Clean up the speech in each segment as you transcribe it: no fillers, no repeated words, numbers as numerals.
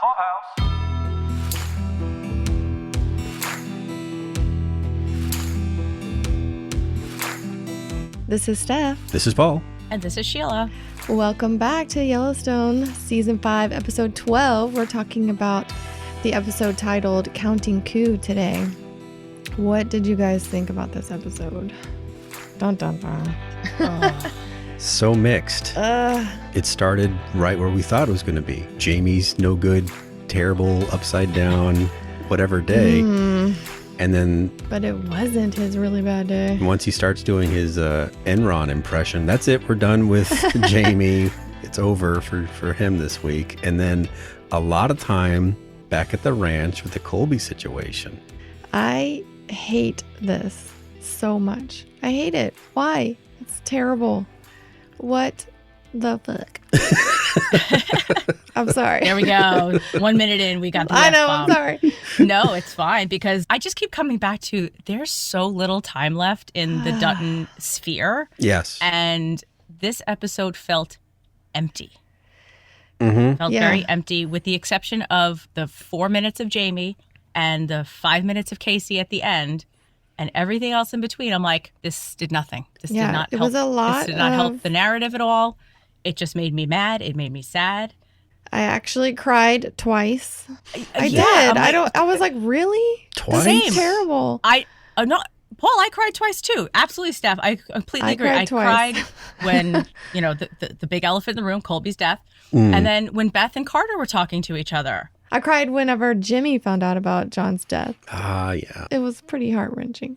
Clubhouse. This is Stef. This is Paul. And this is Sheila. Welcome back to Yellowstone Season 5, Episode 12. We're talking about the episode titled Counting Coup today. What did you guys think about this episode? Dun dun dun. Oh. So mixed. It started right where we thought it was going to be. Jamie's no good, terrible, upside down, whatever day. And then... But it wasn't his really bad day. Once he starts doing his Enron impression, that's it. We're done with Jamie. It's over for him this week. And then a lot of time back at the ranch with the Colby situation. I hate this so much. I hate it. Why? It's terrible. What the fuck? I'm sorry. There we go. 1 minute in, we got the I know, F-bomb. I'm sorry. No, it's fine because I just keep coming back to there's so little time left in the Dutton sphere. Yes. And this episode felt empty. Mm-hmm. Very empty with the exception of the 4 minutes of Jamie and the 5 minutes of Kacey at the end. And everything else in between, I'm like, this did nothing. This did not help. It was a lot. This did not help the narrative at all. It just made me mad. It made me sad. I actually cried twice. I did. Like, I was like, really? Twice? This is terrible. No, Paul, I cried twice too. Absolutely, Steph. I completely agree. I cried when, the big elephant in the room, Colby's death. And then when Beth and Carter were talking to each other. I cried whenever Jimmy found out about John's death. Yeah. It was pretty heart-wrenching.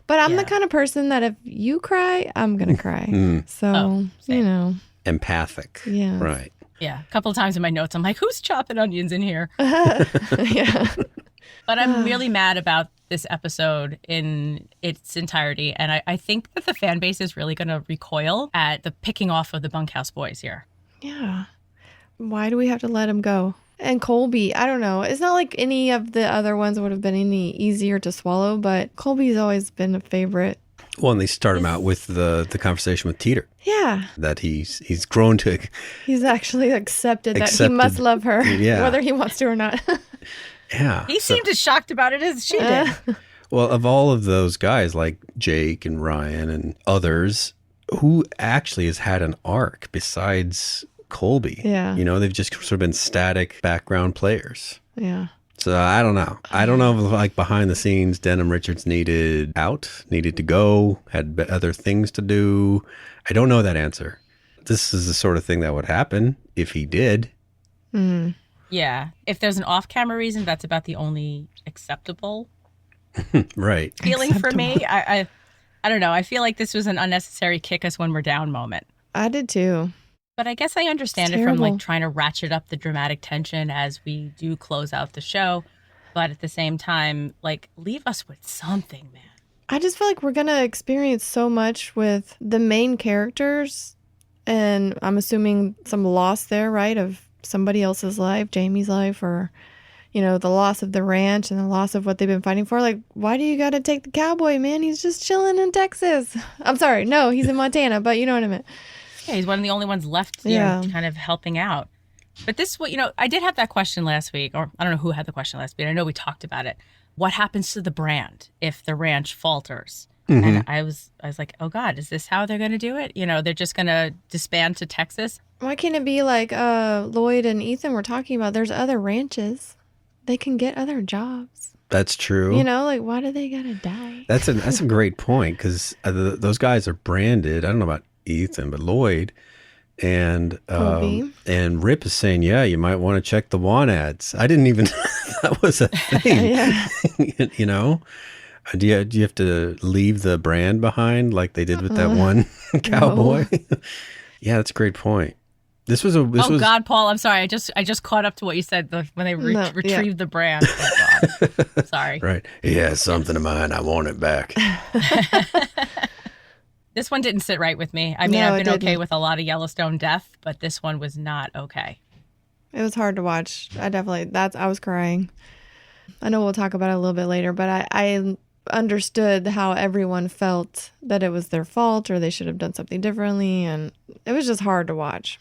But I'm the kind of person that if you cry, I'm going to cry. So, Empathic. Yeah. Right. Yeah. A couple of times in my notes, I'm like, who's chopping onions in here? Yeah. But I'm really mad about this episode in its entirety. And I think that the fan base is really going to recoil at the picking off of the bunkhouse boys here. Yeah. Why do we have to let him go? And Colby, I don't know. It's not like any of the other ones would have been any easier to swallow, but Colby's always been a favorite. Well, and they start him out with the conversation with Teeter. Yeah. That he's grown to... He's actually accepted that he must love her, whether he wants to or not. Yeah. He seemed as shocked about it as she did. Well, of all of those guys, like Jake and Ryan and others, who actually has had an arc besides Colby? Yeah. They've just sort of been static background players. Yeah. So I don't know. I don't know if like behind the scenes, Denham Richards needed to go, had other things to do. I don't know that answer. This is the sort of thing that would happen if he did. Mm. Yeah. If there's an off-camera reason, that's about the only acceptable right. feeling for me. I don't know. I feel like this was an unnecessary kick us when we're down moment. I did too. But I guess I understand it from like trying to ratchet up the dramatic tension as we do close out the show. But at the same time, like, leave us with something, man. I just feel like we're going to experience so much with the main characters. And I'm assuming some loss there, right? Of somebody else's life, Jamie's life, or, the loss of the ranch and the loss of what they've been fighting for. Like, why do you got to take the cowboy, man? He's just chilling in Texas. I'm sorry. No, he's in Montana, but you know what I meant. Yeah, he's one of the only ones left kind of helping out. But this, I did have that question last week, or I don't know who had the question last week. I know we talked about it. What happens to the brand if the ranch falters? Mm-hmm. And I was like, oh God, is this how they're going to do it? They're just going to disband to Texas? Why can't it be like Lloyd and Ethan were talking about? There's other ranches. They can get other jobs. That's true. Like, why do they got to die? That's a great point because those guys are branded. I don't know about Ethan, but Lloyd and Rip is saying, yeah, you might want to check the want ads. I didn't even that was a thing. Do you have to leave the brand behind like they did with that one cowboy? Yeah, that's a great point. God, Paul, I'm sorry. I just caught up to what you said when they retrieved the brand. Oh, God. Sorry. Right. He has something of mine. I want it back. This one didn't sit right with me. I mean, I've been okay with a lot of Yellowstone death, but this one was not okay. It was hard to watch. I was crying. I know we'll talk about it a little bit later, but I understood how everyone felt that it was their fault or they should have done something differently. And it was just hard to watch.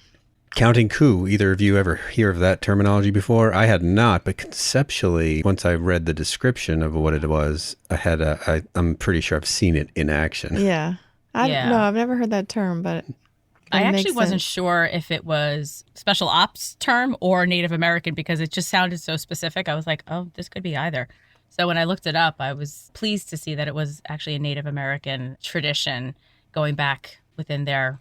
Counting Coup. Either of you ever hear of that terminology before? I had not, but conceptually, once I read the description of what it was, I'm pretty sure I've seen it in action. Yeah. No, I've never heard that term, but I actually wasn't sure if it was special ops term or Native American because it just sounded so specific. I was like, oh, this could be either. So when I looked it up, I was pleased to see that it was actually a Native American tradition going back within their,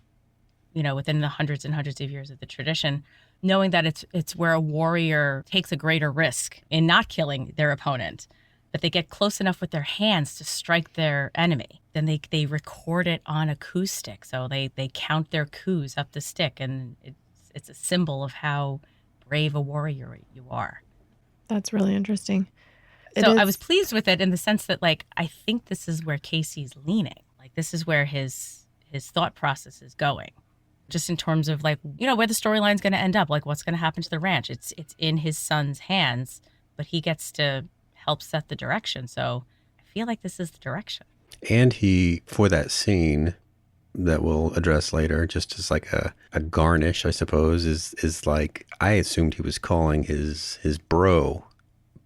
within the hundreds and hundreds of years of the tradition, knowing that it's where a warrior takes a greater risk in not killing their opponent, but they get close enough with their hands to strike their enemy. Then they record it on a coup stick. So they count their coups up the stick, and it's a symbol of how brave a warrior you are. That's really interesting. So I was pleased with it in the sense that, like, I think this is where Kacey's leaning. Like, this is where his thought process is going. Just in terms of, like, where the storyline's going to end up, like what's going to happen to the ranch. It's in his son's hands, but he gets to help set the direction. So I feel like this is the direction. And he, for that scene that we'll address later, just as like a garnish, I suppose, is like, I assumed he was calling his bro,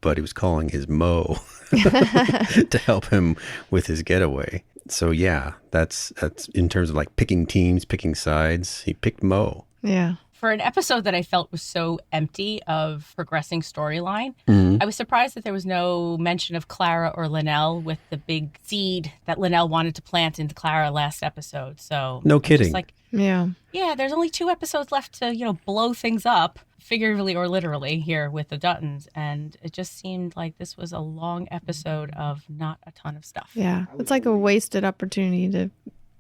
but he was calling his Mo to help him with his getaway. So yeah, that's in terms of like picking teams, picking sides, he picked Mo. Yeah. For an episode that I felt was so empty of progressing storyline, I was surprised that there was no mention of Clara or Linnell with the big seed that Linnell wanted to plant into Clara last episode. So no kidding. Yeah, there's only 2 episodes left to, blow things up, figuratively or literally, here with the Duttons. And it just seemed like this was a long episode of not a ton of stuff. Yeah, it's like a wasted opportunity to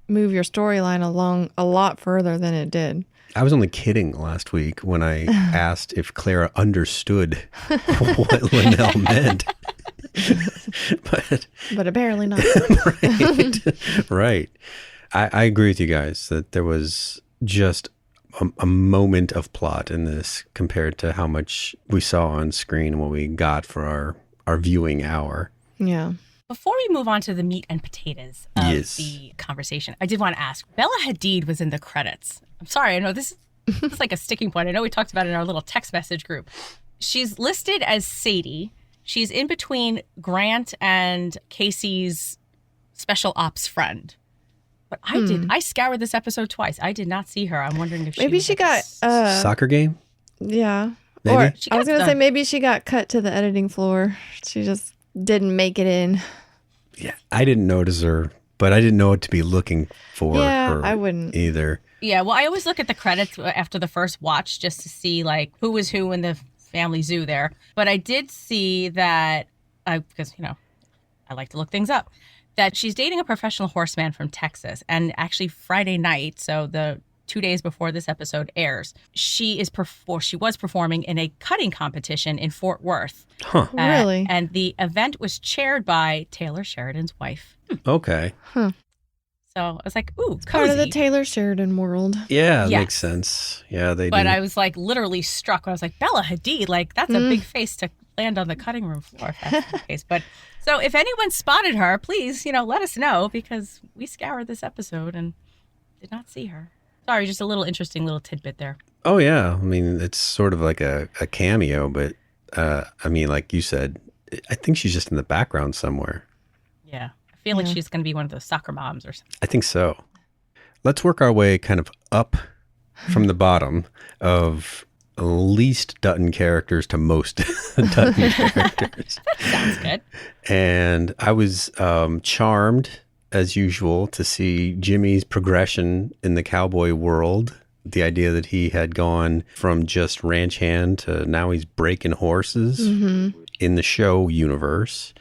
move your storyline along a lot further than it did. I was only kidding last week when I asked if Clara understood what Linnell meant. But apparently not. Right. I agree with you guys that there was just a moment of plot in this compared to how much we saw on screen and what we got for our viewing hour. Yeah. Before we move on to the meat and potatoes of the conversation, I did want to ask, Bella Hadid was in the credits. I'm sorry, I know this is like a sticking point. I know we talked about it in our little text message group. She's listed as Sadie. She's in between Grant and Kacey's special ops friend. But I scoured this episode twice. I did not see her. I'm wondering if maybe she got soccer game? Yeah. Maybe? Or I was going to say maybe she got cut to the editing floor. She just didn't make it in. Yeah, I didn't notice her, but I didn't know what to be looking for her. I wouldn't either. Yeah, well, I always look at the credits after the first watch just to see like who was who in the family zoo there. But I did see that, because, I like to look things up, that she's dating a professional horseman from Texas. And actually Friday night, so the 2 days before this episode airs, she was performing in a cutting competition in Fort Worth. Huh. Really? And the event was chaired by Taylor Sheridan's wife. Okay. Huh. So I was like, ooh, cozy. Part of the Taylor Sheridan world. Yeah, makes sense. Yeah, they do. But I was like literally struck. I was like, Bella Hadid, like that's a big face to land on the cutting room floor if that's the case. But so if anyone spotted her, please, let us know because we scoured this episode and did not see her. Sorry, just a little interesting little tidbit there. Oh, yeah. I mean, it's sort of like a cameo, but I mean, like you said, I think she's just in the background somewhere. Yeah. I feel like she's going to be one of those soccer moms or something. I think so. Let's work our way kind of up from the bottom of least Dutton characters to most Dutton characters. That sounds good. And I was charmed, as usual, to see Jimmy's progression in the cowboy world. The idea that he had gone from just ranch hand to now he's breaking horses in the show universe.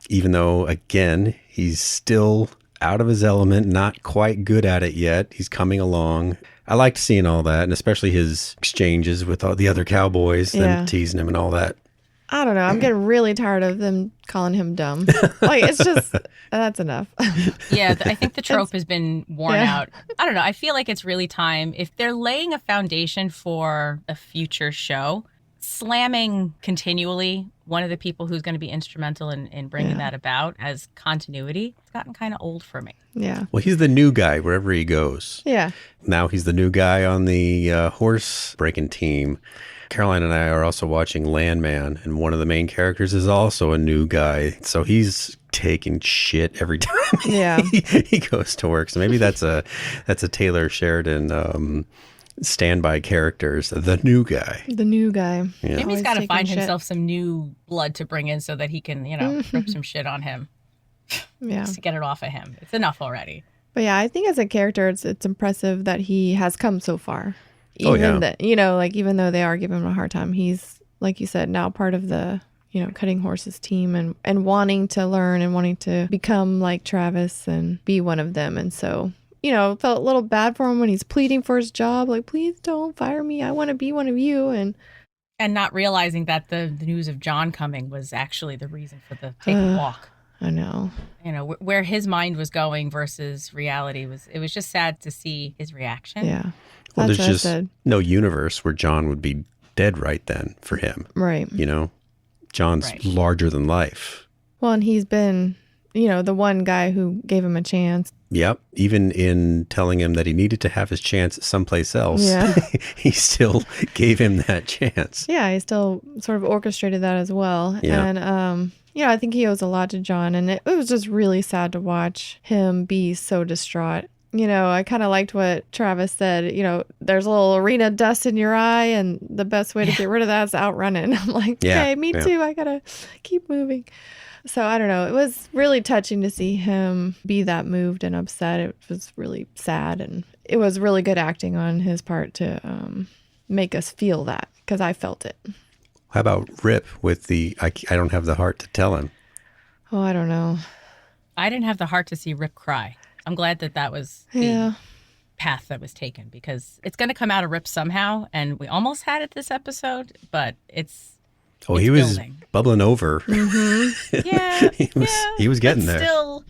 Even though, again, he's still out of his element, not quite good at it yet. He's coming along. I liked seeing all that, and especially his exchanges with all the other cowboys, them teasing him and all that. I don't know. I'm getting really tired of them calling him dumb. Like, it's just, that's enough. Yeah, I think the trope has been worn out. I don't know. I feel like it's really time. If they're laying a foundation for a future show, slamming continually one of the people who's going to be instrumental in bringing that about as continuity, it's gotten kind of old for me. Yeah. Well, he's the new guy wherever he goes. Yeah. Now he's the new guy on the horse breaking team. Caroline and I are also watching Landman, and one of the main characters is also a new guy. So he's taking shit every time he goes to work. So maybe that's a Taylor Sheridan standby characters, the new guy. The new guy. Yeah. Maybe he's got to find himself some new blood to bring in so that he can, rip some shit on him. Yeah. Just to get it off of him. It's enough already. But yeah, I think as a character, it's impressive that he has come so far. Even that, even though they are giving him a hard time, he's, like you said, now part of the, cutting horses team and wanting to learn and wanting to become like Travis and be one of them. And so, felt a little bad for him when he's pleading for his job. Like, please don't fire me. I want to be one of you. And not realizing that the news of John coming was actually the reason for the take a walk. I know. Where his mind was going versus reality it was just sad to see his reaction. Yeah. Well, there's just no universe where John would be dead right then for him. Right. John's larger than life. Well, and he's been, the one guy who gave him a chance. Yep. Even in telling him that he needed to have his chance someplace else, he still gave him that chance. Yeah, he still sort of orchestrated that as well. Yeah. And, I think he owes a lot to John. And it was just really sad to watch him be so distraught. I kind of liked what Travis said, there's a little arena dust in your eye and the best way to get rid of that is outrun it. And I'm like, okay, me too. I got to keep moving. So I don't know. It was really touching to see him be that moved and upset. It was really sad. And it was really good acting on his part to make us feel that because I felt it. How about Rip with I don't have the heart to tell him? Oh, I don't know. I didn't have the heart to see Rip cry. I'm glad that was the path that was taken because it's going to come out of Rip somehow. And we almost had it this episode, but it's he was bubbling over. Mm-hmm. he was getting there. Still,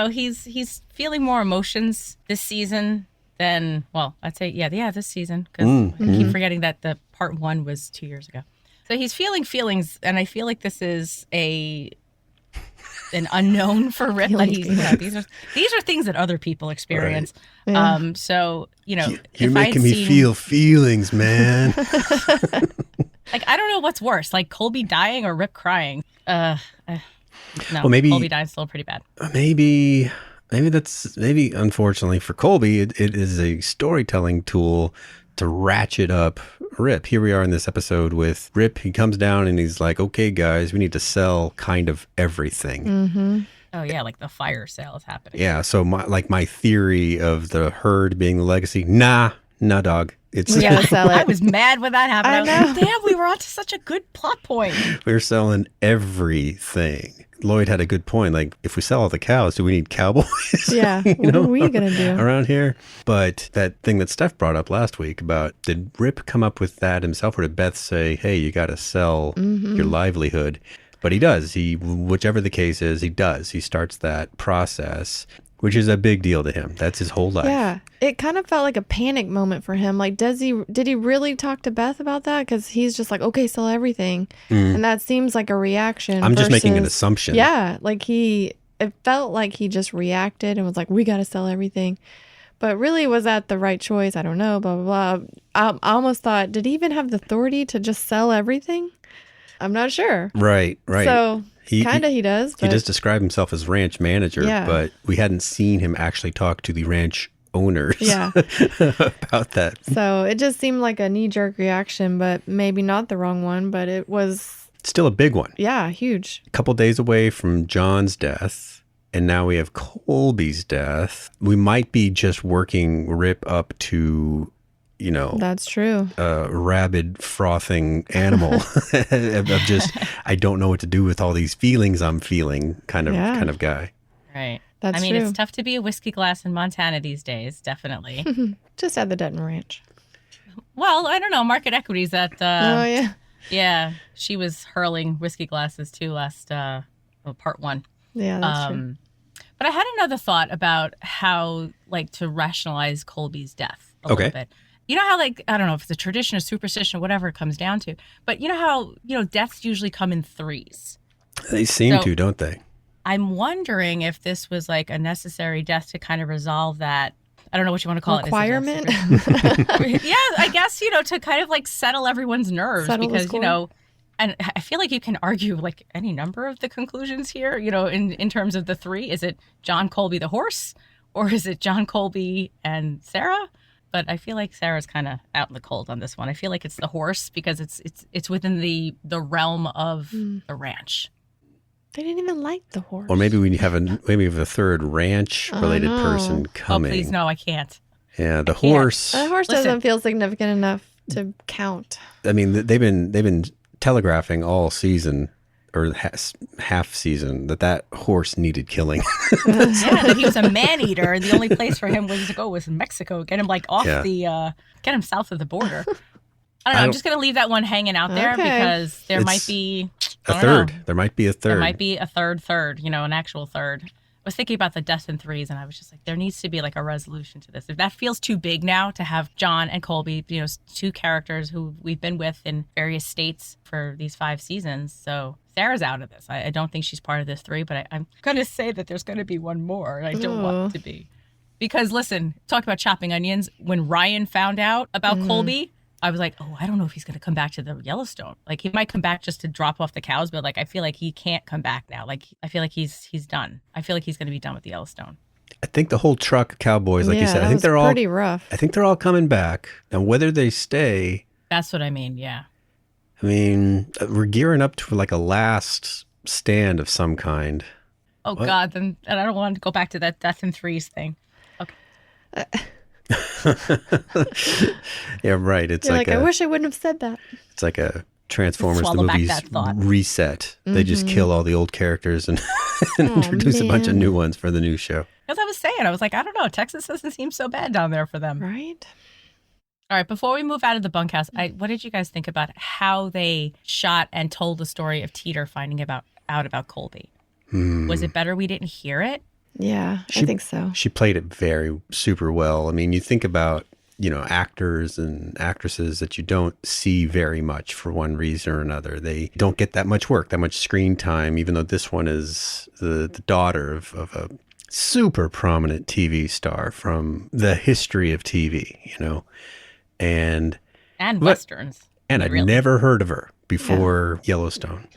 he's feeling more emotions this season than, I'd say, this season because I keep forgetting that the part 1 was 2 years ago. So he's feeling feelings, and I feel like this is an unknown for Rip. Like these are things that other people experience. Right. Yeah. So you're making me feel feelings, man. Like I don't know what's worse, like Colby dying or Rip crying. No, well, maybe Colby dying is still pretty bad. Maybe unfortunately for Colby, it is a storytelling tool to ratchet up Rip. Here we are in this episode with Rip. He comes down and he's like, okay, guys, we need to sell kind of everything. Mm-hmm. Oh, yeah, like the fire sale is happening. Yeah, so my theory of the herd being the legacy, nah, dog. We gotta sell it. I was mad when that happened. I know. Was like, damn, we were onto such a good plot point. We're selling everything. Lloyd had a good point. Like, if we sell all the cows, do we need cowboys? Yeah. What are we going to do around here? But that thing that Stef brought up last week about, did Rip come up with that himself, or did Beth say, hey, you got to sell your livelihood? But he does. Whichever the case is, he does. He starts that process, which is a big deal to him. That's his whole life. Yeah. It kind of felt like a panic moment for him. Like, did he really talk to Beth about that? Because he's just like, okay, sell everything. And that seems like a reaction. I'm just making an assumption. Yeah. Like it felt like he just reacted and was like, we got to sell everything. But really, was that the right choice? I don't know, blah, blah, blah. I almost thought, did he even have the authority to just sell everything? I'm not sure. Right. So he does. He does describe himself as ranch manager, but we hadn't seen him actually talk to the ranch owners about that. So it just seemed like a knee-jerk reaction, but maybe not the wrong one, but it was still a big one. Yeah, huge. A couple days away from John's death, and now we have Colby's death. We might be just working Rip up to, that's true. A rabid, frothing animal of just, I don't know what to do with all these feelings I'm feeling kind of guy. Right. That's true. It's tough to be a whiskey glass in Montana these days, definitely. Just at the Dutton Ranch. Well, I don't know. Market equities at... oh, yeah. Yeah. She was hurling whiskey glasses too last... part 1. Yeah, that's true. But I had another thought about how, to rationalize Colby's death a little bit. You know how, like, I don't know if it's a tradition or superstition, whatever it comes down to, but you know how, deaths usually come in threes. They seem to, don't they? I'm wondering if this was like a necessary death to kind of resolve that. I don't know what you want to call requirement? it. Yeah, I guess, to kind of like settle everyone's nerves because, and I feel like you can argue like any number of the conclusions here, in terms of the three. Is it John Colby the horse, or is it John Colby and Sarah? But I feel like Sarah's kind of out in the cold on this one. I feel like it's the horse because it's within the realm of the ranch. They didn't even like the horse. Or maybe we have a third ranch-related person coming. Oh, please, no, I can't. Yeah, the horse. The horse doesn't feel significant enough to count. I mean, they've been telegraphing all season or half season that horse needed killing. That he was a man-eater, and the only place for him was to go was Mexico. Get him like off get him south of the border. I don't know. I'm just going to leave that one hanging out there because there might be a third. There might be a third. There might be a third, an actual third. I was thinking about the Dutton threes, and I was just like, there needs to be like a resolution to this. If that feels too big now to have John and Colby, two characters who we've been with in various states for these 5 seasons. So Sarah's out of this. I don't think she's part of this 3, but I'm going to say that there's going to be one more. And I don't want it to be. Because listen, talk about chopping onions. When Ryan found out about Colby, I was like, I don't know if he's going to come back to the Yellowstone. Like, he might come back just to drop off the cows, but like, I feel like he can't come back now. Like, I feel like he's done. I feel like he's going to be done with the Yellowstone. I think the whole truck of cowboys, like you said, I think they're all pretty rough. I think they're all coming back. Now, whether they stay. That's what I mean. Yeah. I mean, we're gearing up to like a last stand of some kind. Oh, what? God. Then and I don't want to go back to that death and threes thing. Okay. Yeah, right. It's like I wish I wouldn't have said that. It's like a Transformers the movies reset. They just kill all the old characters and introduce a bunch of new ones for the new show. As I was saying, I was like, I don't know. Texas doesn't seem so bad down there for them. Right. All right. Before we move out of the bunkhouse, what did you guys think about how they shot and told the story of Teeter finding out about Colby? Was it better we didn't hear it? Yeah, I think so. She played it very super well. I mean, you think about, actors and actresses that you don't see very much for one reason or another. They don't get that much work, that much screen time, even though this one is the daughter of a super prominent TV star from the history of TV, and Westerns. And I'd never heard of her before Yellowstone.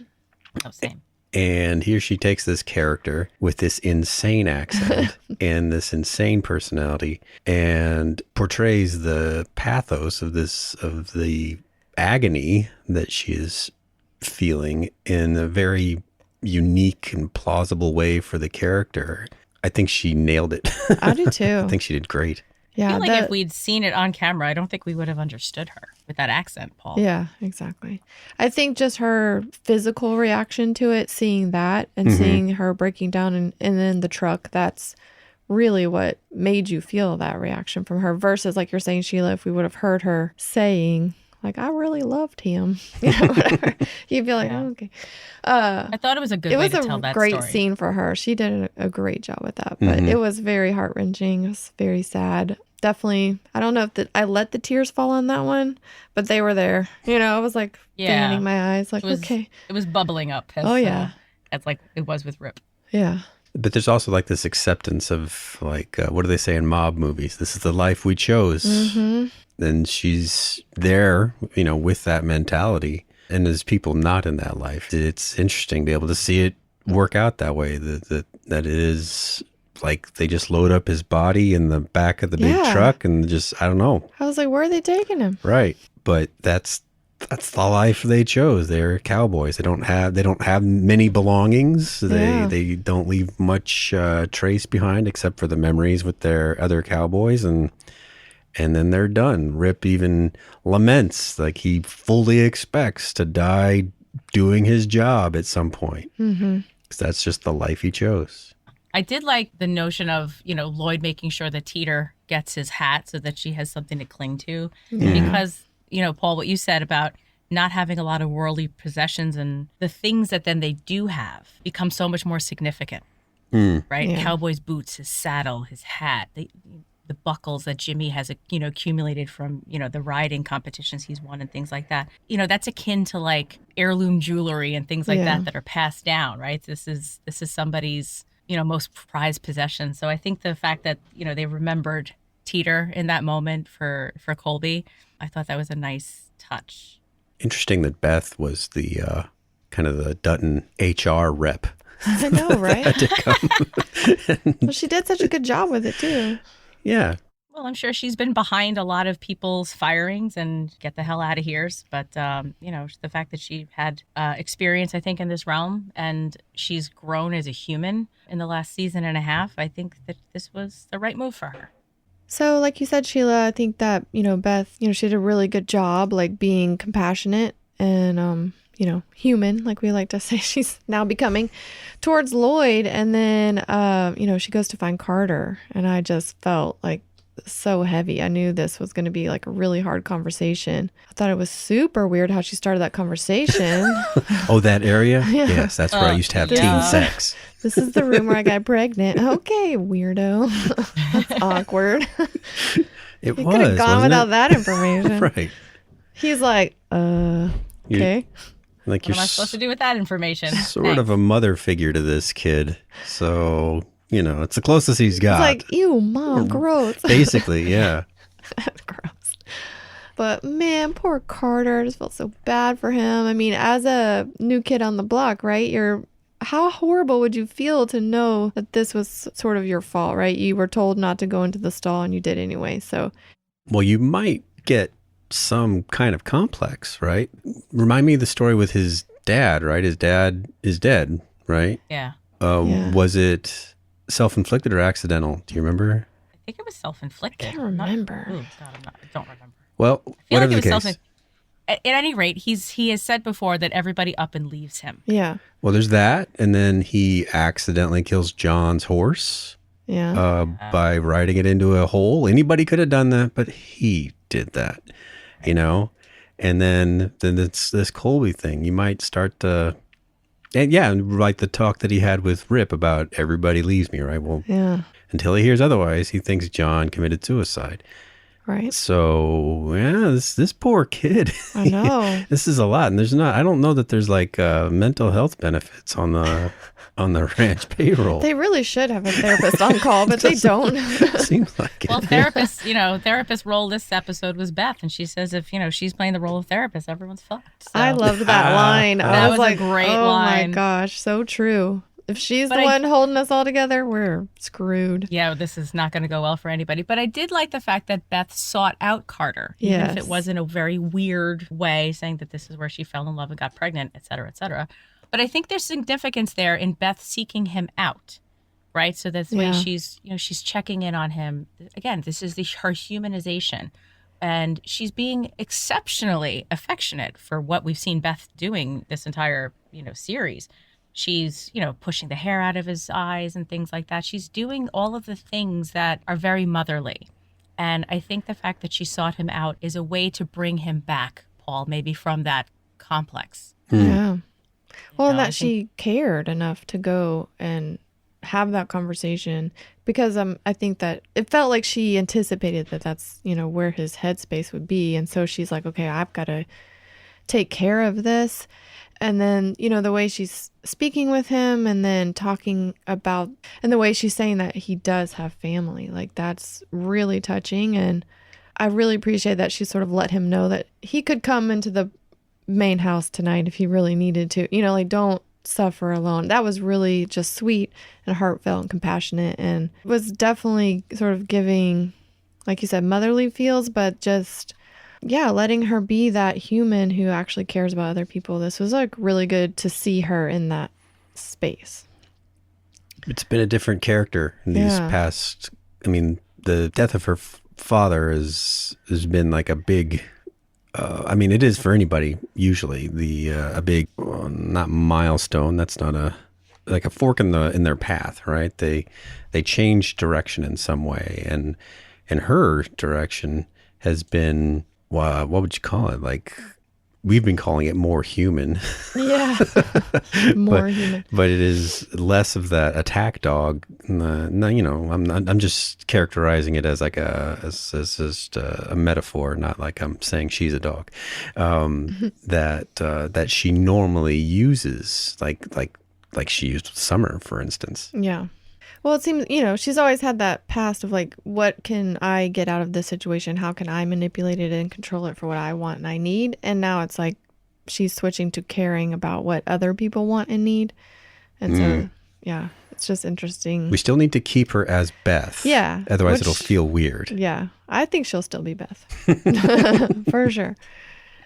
Oh, same. And here she takes this character with this insane accent and this insane personality and portrays the pathos of the agony that she is feeling in a very unique and plausible way for the character. I think she nailed it. I do too. I think she did great. Yeah, I feel like if we'd seen it on camera, I don't think we would have understood her with that accent, Paul. Yeah, exactly. I think just her physical reaction to it, seeing that and seeing her breaking down and then the truck, that's really what made you feel that reaction from her versus, like you're saying, Sheila, if we would have heard her saying, like, I really loved him, whatever, you'd be like, oh, okay. I thought it was a good way to tell that story. It was a great scene for her. She did a great job with that, but it was very heart-wrenching. It was very sad. Definitely, I don't know if I let the tears fall on that one, but they were there. I was like fanning my eyes, like, okay. It was bubbling up. As like it was with Rip. Yeah. But there's also like this acceptance of like, what do they say in mob movies? This is the life we chose. And she's there, with that mentality. And there's people not in that life. It's interesting to be able to see it work out that way, that it is like they just load up his body in the back of the big truck and just, I don't know. I was like, where are they taking him? Right. But that's the life they chose. They're cowboys. They don't have many belongings. They don't leave much trace behind except for the memories with their other cowboys, and then they're done. Rip even laments, like he fully expects to die doing his job at some point. Because that's just the life he chose. I did like the notion of, Lloyd making sure that Teeter gets his hat so that she has something to cling to. Because, Paul, what you said about not having a lot of worldly possessions and the things that then they do have become so much more significant, right? Yeah. Cowboy's boots, his saddle, his hat. the buckles that Jimmy has, accumulated from, the riding competitions he's won and things like that. That's akin to like heirloom jewelry and things like that are passed down, right? This is somebody's, most prized possession. So I think the fact that, they remembered Teeter in that moment for Colby, I thought that was a nice touch. Interesting that Beth was the kind of the Dutton HR rep. I know, right? Well, she did such a good job with it too. Yeah. Well, I'm sure she's been behind a lot of people's firings and get the hell out of here. But, the fact that she had experience, I think, in this realm and she's grown as a human in the last season and a half, I think that this was the right move for her. So like you said, Sheila, I think that, Beth, she did a really good job, like being compassionate and, human, like we like to say she's now becoming towards Lloyd. And then, she goes to find Carter. And I just felt like so heavy. I knew this was going to be like a really hard conversation. I thought it was super weird how she started that conversation. Oh, that area? Yeah. Yes, that's where I used to have teen sex. This is the room where I got pregnant. Okay, weirdo. That's awkward. It he was. Could have gone without that information. Right. He's like, okay. Like what am I supposed to do with that information? Sort of a mother figure to this kid. So, it's the closest he's got. It's like, ew, mom, gross. Basically, yeah. That's gross. But man, poor Carter. I just felt so bad for him. I mean, as a new kid on the block, right? How horrible would you feel to know that this was sort of your fault, right? You were told not to go into the stall and you did anyway. So, well, you might get some kind of complex, right? Remind me of the story with his dad, right? His dad is dead, right? Yeah. Was it self-inflicted or accidental? Do you remember? I think it was self-inflicted. I can't remember. God, I don't remember. Well, whatever the case. At any rate, he has said before that everybody up and leaves him. Yeah. Well, there's that. And then he accidentally kills John's horse. Yeah. By riding it into a hole. Anybody could have done that, but he did that, And then it's this Colby thing. You might start to, and like the talk that he had with Rip about everybody leaves me, right? Well, yeah. Until he hears otherwise, he thinks John committed suicide. Right. So, this poor kid. I know. This is a lot. And I don't know that there's like mental health benefits on the ranch payroll. They really should have a therapist on call, but they don't. Seems like it. Well, therapist role this episode was Beth. And she says if, she's playing the role of therapist, everyone's fucked. So. I loved that line. That was like, a great line. Oh my gosh, so true. If she's the one holding us all together, we're screwed. Yeah, this is not going to go well for anybody. But I did like the fact that Beth sought out Carter, even if it was in a very weird way, saying that this is where she fell in love and got pregnant, et cetera, et cetera. But I think there's significance there in Beth seeking him out, right? So that's the way she's checking in on him. Again, this is her humanization. And she's being exceptionally affectionate for what we've seen Beth doing this entire, series. She's, pushing the hair out of his eyes and things like that. She's doing all of the things that are very motherly. And I think the fact that she sought him out is a way to bring him back, Paul, maybe from that complex. Yeah. Well, and that she cared enough to go and have that conversation because I think that it felt like she anticipated that that's, where his headspace would be. And so she's like, okay, I've got to take care of this. And then, the way she's speaking with him and then talking about, and the way she's saying that he does have family, like that's really touching. And I really appreciate that she sort of let him know that he could come into the main house tonight if he really needed to, don't suffer alone. That was really just sweet and heartfelt and compassionate and was definitely sort of giving, like you said, motherly feels, but just letting her be that human who actually cares about other people. This was like really good to see her in that space. It's been a different character in these past. I mean, the death of her father has been like a big. It is for anybody usually a big not milestone. That's not a fork in their path, right? They change direction in some way, and her direction has been. What would you call it? Like, we've been calling it more human. Yeah. More human. But it is less of that attack dog. No, I'm just characterizing it as like as just a metaphor, not like I'm saying she's a dog. That she normally uses, like she used with Summer, for instance. Yeah. Well, it seems, she's always had that past of like, what can I get out of this situation? How can I manipulate it and control it for what I want and I need? And now it's like she's switching to caring about what other people want and need. And so, yeah, it's just interesting. We still need to keep her as Beth. Yeah. Otherwise, it'll feel weird. Yeah. I think she'll still be Beth. For sure.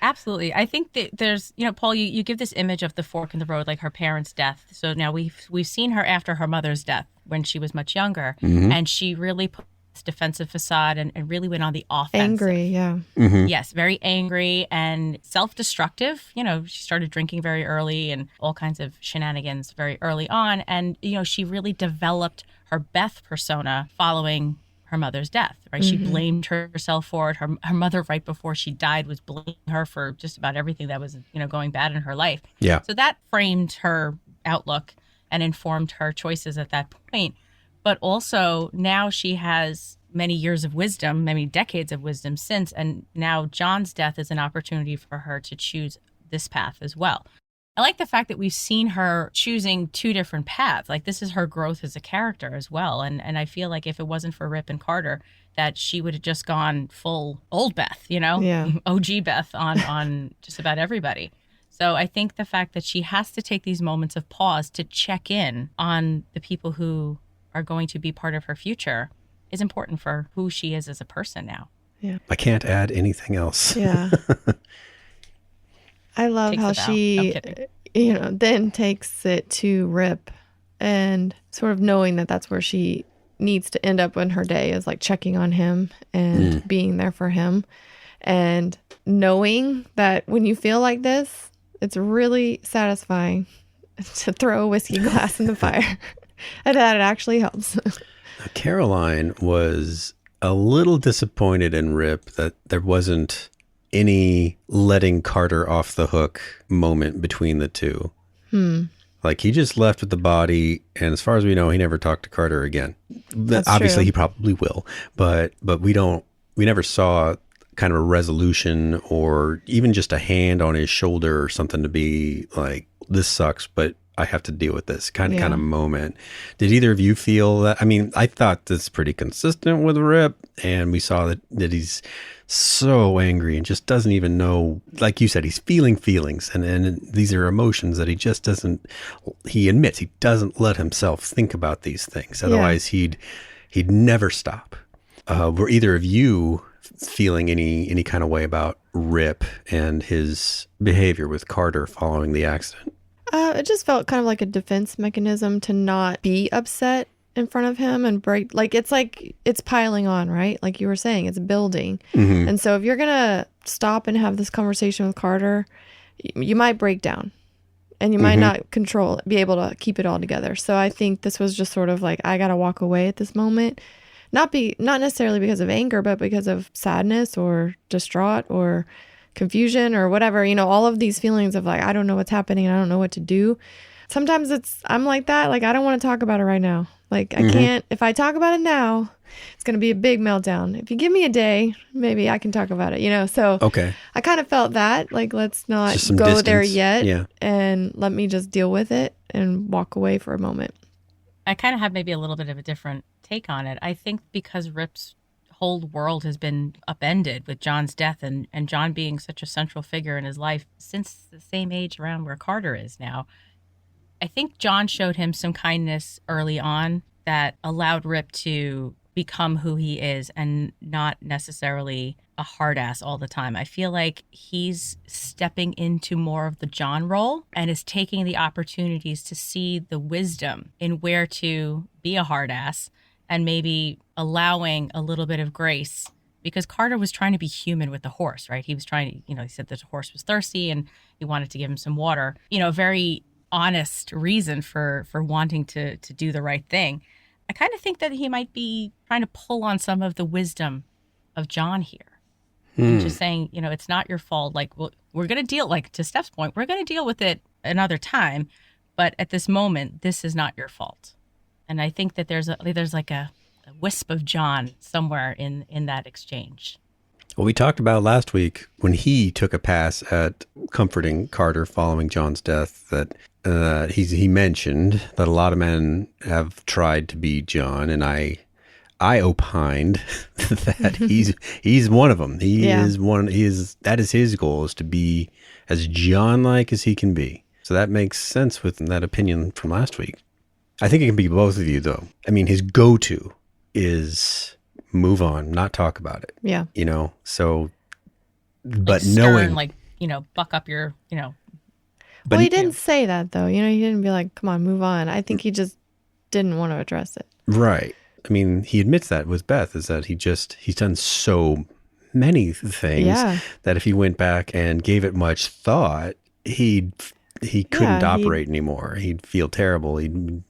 Absolutely. I think that there's, Paul, you give this image of the fork in the road, like her parents' death. So now we've seen her after her mother's death when she was much younger. And she really put this defensive facade and really went on the offensive. Angry, yeah. Yes, very angry and self-destructive. She started drinking very early and all kinds of shenanigans very early on. And, she really developed her Beth persona following her mother's death, right? She blamed herself for it. Her mother, right before she died, was blaming her for just about everything that was, going bad in her life. Yeah. So that framed her outlook and informed her choices at that point. But also now she has many years of wisdom, many decades of wisdom since, and now John's death is an opportunity for her to choose this path as well. I like the fact that we've seen her choosing two different paths. Like, this is her growth as a character as well. And I feel like if it wasn't for Rip and Carter, that she would have just gone full old Beth, Yeah. OG Beth on just about everybody. So I think the fact that she has to take these moments of pause to check in on the people who are going to be part of her future is important for who she is as a person now. Yeah. I can't add anything else. Yeah. I love how she, then takes it to Rip and sort of knowing that that's where she needs to end up in her day, is like checking on him and being there for him, and knowing that when you feel like this, it's really satisfying to throw a whiskey glass in the fire and that it actually helps. Caroline was a little disappointed in Rip that there wasn't any letting Carter off the hook moment between the two. Like, he just left with the body, and as far as we know, he never talked to Carter again. That's obviously true. He probably will, but we never saw kind of a resolution or even just a hand on his shoulder or something to be like, this sucks, but I have to deal with this kind of moment. Did either of you feel that? I mean, I thought that's pretty consistent with Rip, and we saw that he's so angry and just doesn't even know, like you said, he's feeling feelings, and these are emotions that he just doesn't, he admits he doesn't let himself think about these things. Otherwise he'd never stop. Were either of you feeling any kind of way about Rip and his behavior with Carter following the accident? It just felt kind of like a defense mechanism to not be upset in front of him and break. Like it's piling on, right? Like you were saying, it's building. And so if you're going to stop and have this conversation with Carter, you might break down and you might not be able to keep it all together. So I think this was just sort of like, I got to walk away at this moment. Not necessarily because of anger, but because of sadness or distraught or confusion or whatever, all of these feelings of like, I don't know what's happening. I don't know what to do. Sometimes I'm like that. Like, I don't want to talk about it right now. Like, I can't, if I talk about it now, it's going to be a big meltdown. If you give me a day, maybe I can talk about it, So okay. I kind of felt that, like, let's not go distance there yet. Yeah. And let me just deal with it and walk away for a moment. I kind of have maybe a little bit of a different take on it. I think because Rip's whole world has been upended with John's death and John being such a central figure in his life since the same age around where Carter is now. I think John showed him some kindness early on that allowed Rip to become who he is and not necessarily a hard ass all the time. I feel like he's stepping into more of the John role and is taking the opportunities to see the wisdom in where to be a hard ass and maybe allowing a little bit of grace, because Carter was trying to be human with the horse, right? He was trying to, he said that the horse was thirsty and he wanted to give him some water, a very honest reason for wanting to do the right thing. I kind of think that he might be trying to pull on some of the wisdom of John here. And just saying, it's not your fault. Like, well, we're going to deal, like to Stef's point, we're going to deal with it another time. But at this moment, this is not your fault. And I think that there's like a wisp of John somewhere in that exchange. Well, we talked about last week when he took a pass at comforting Carter following John's death that he mentioned that a lot of men have tried to be John, and I opined that he's one of them. That is his goal, is to be as John-like as he can be. So that makes sense with that opinion from last week. I think it can be both of you, though. I mean, his go-to is move on, not talk about it. Yeah. So, but like stern, knowing, like, buck up your, But he didn't say that, though. He didn't be like, come on, move on. I think he just didn't want to address it. Right. I mean, he admits that with Beth, is that he's done so many things that if he went back and gave it much thought, he couldn't operate anymore. He'd feel terrible. He'd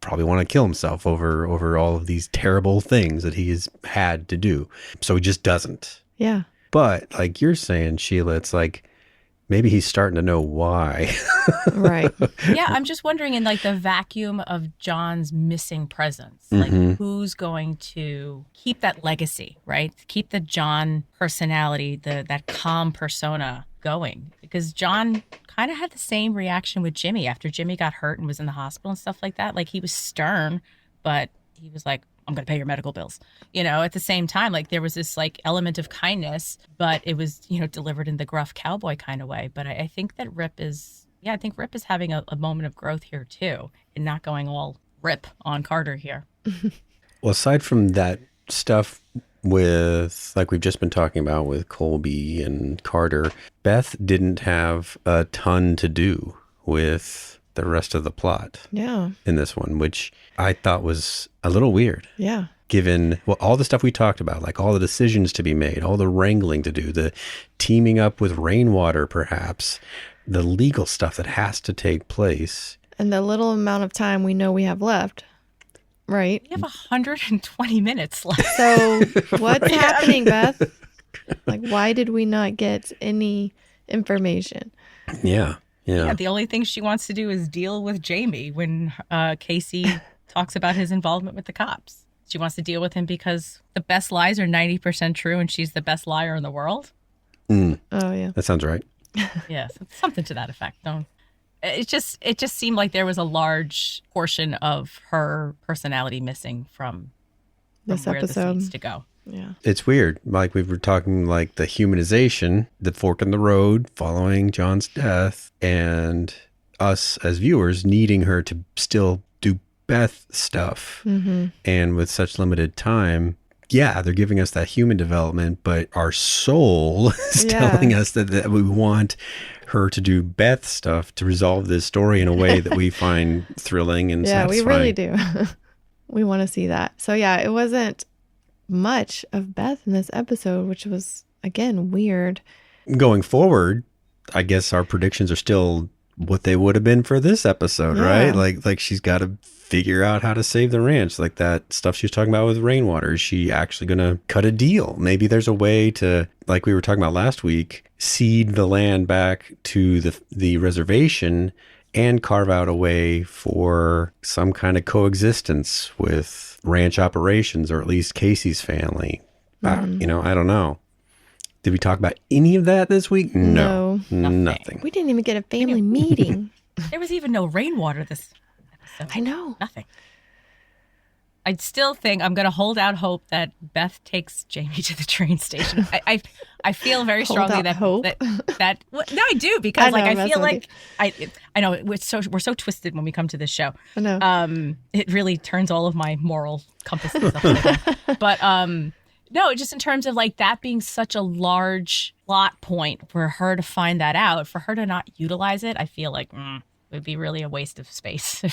probably want to kill himself over all of these terrible things that he has had to do. So he just doesn't. Yeah. But like you're saying, Sheila, it's like maybe he's starting to know why. Right. Yeah, I'm just wondering, in like the vacuum of John's missing presence, like who's going to keep that legacy, right? Keep the John personality, that calm persona going. Because John kind of had the same reaction with Jimmy after Jimmy got hurt and was in the hospital and stuff like that. Like, he was stern, but he was like, I'm going to pay your medical bills. At the same time, like, there was this like element of kindness, but it was, delivered in the gruff cowboy kind of way. But I think that Rip is having a moment of growth here too, and not going all Rip on Carter here. Well, aside from that stuff with, like we've just been talking about with Colby and Carter, Beth didn't have a ton to do with the rest of the plot in this one, which I thought was a little weird. Yeah. Given all the stuff we talked about, like all the decisions to be made, all the wrangling to do, the teaming up with Rainwater, perhaps, the legal stuff that has to take place. And the little amount of time we know we have left. Right. We have 120 minutes left. So what's happening, Beth? Like, why did we not get any information? Yeah. The only thing she wants to do is deal with Jamie when Kacey talks about his involvement with the cops. She wants to deal with him because the best lies are 90% true and she's the best liar in the world. Oh, yeah. That sounds right. Yes, something to that effect. It just seemed like there was a large portion of her personality missing from this where episode this needs to go. Yeah. It's weird. Like we were talking, like the humanization, the fork in the road following John's death, and us as viewers needing her to still do Beth stuff. Mm-hmm. And with such limited time, they're giving us that human development, but our soul is telling us that we want her to do Beth stuff to resolve this story in a way that we find thrilling and satisfying. We really do. We want to see that. So it wasn't much of Beth in this episode, which was, again, weird. Going forward, I guess our predictions are still what they would have been for this episode, right? Like she's got to figure out how to save the ranch, like that stuff she was talking about with Rainwater. Is she actually going to cut a deal? Maybe there's a way to, like we were talking about last week, cede the land back to the reservation and carve out a way for some kind of coexistence with ranch operations, or at least Kacey's family. I don't know. Did we talk about any of that this week? No. Nothing. We didn't even get a family meeting. There was even no Rainwater this episode. I know. Nothing. I still think I'm going to hold out hope that Beth takes Jamie to the train station. I feel very strongly that hope. that well, no, I do, because I feel like I know we're so twisted when we come to this show. I know. It really turns all of my moral compasses upside down. But no, just in terms of like that being such a large plot point for her to find that out, for her to not utilize it, I feel like it would be really a waste of space.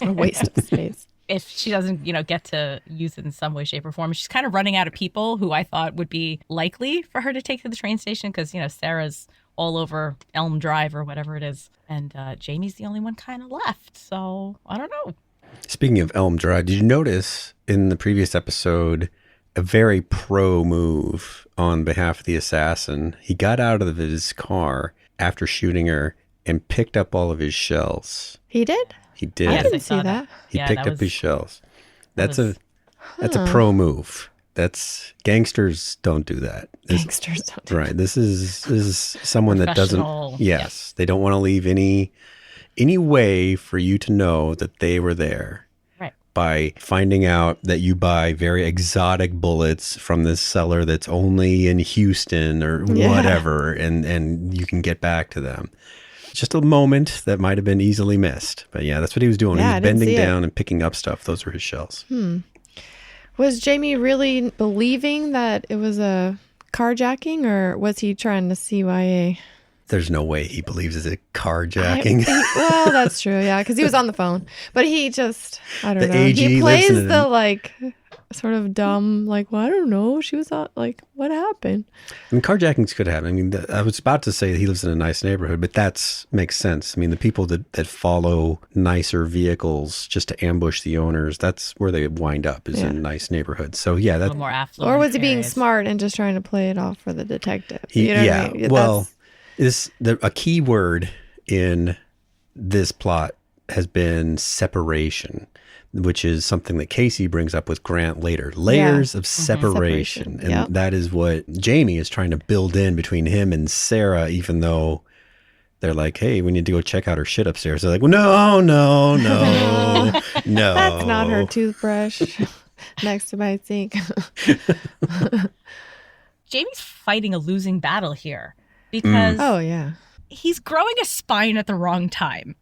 A waste of space. If she doesn't, get to use it in some way, shape, or form. She's kind of running out of people who I thought would be likely for her to take to the train station, because, Sarah's all over Elm Drive or whatever it is. And Jamie's the only one kind of left. So I don't know. Speaking of Elm Drive, did you notice in the previous episode a very pro move on behalf of the assassin? He got out of his car after shooting her and picked up all of his shells. He did? He did. I didn't see that. He picked up his shells. That's a pro move. That's gangsters don't do that. Gangsters don't do that. Right. This is someone that doesn't. Yes, they don't want to leave any way for you to know that they were there. Right. By finding out that you buy very exotic bullets from this seller that's only in Houston or whatever, and you can get back to them. Just a moment that might have been easily missed. But yeah, that's what he was doing. He was bending down and picking up stuff. Those were his shells. Was Jamie really believing that it was a carjacking, or was he trying to CYA? There's no way he believes it's a carjacking. Well, that's true, yeah, because he was on the phone. But he just, I don't know. AG he plays the sort of dumb, well, I don't know. She was what happened? I mean, carjackings could happen. I mean, I was about to say that he lives in a nice neighborhood, but that makes sense. I mean, the people that follow nicer vehicles just to ambush the owners, that's where they wind up, is in nice neighborhoods. So yeah, that's more affluent. Or was he being smart and just trying to play it off for the detective? You know what I mean? Well, a key word in this plot has been separation, which is something that Kacey brings up with Grant later. Layers of separation. And that is what Jamie is trying to build in between him and Sarah, even though they're like, hey, we need to go check out her shit upstairs. They're like, well, no. That's not her toothbrush next to my sink. Jamie's fighting a losing battle here because he's growing a spine at the wrong time,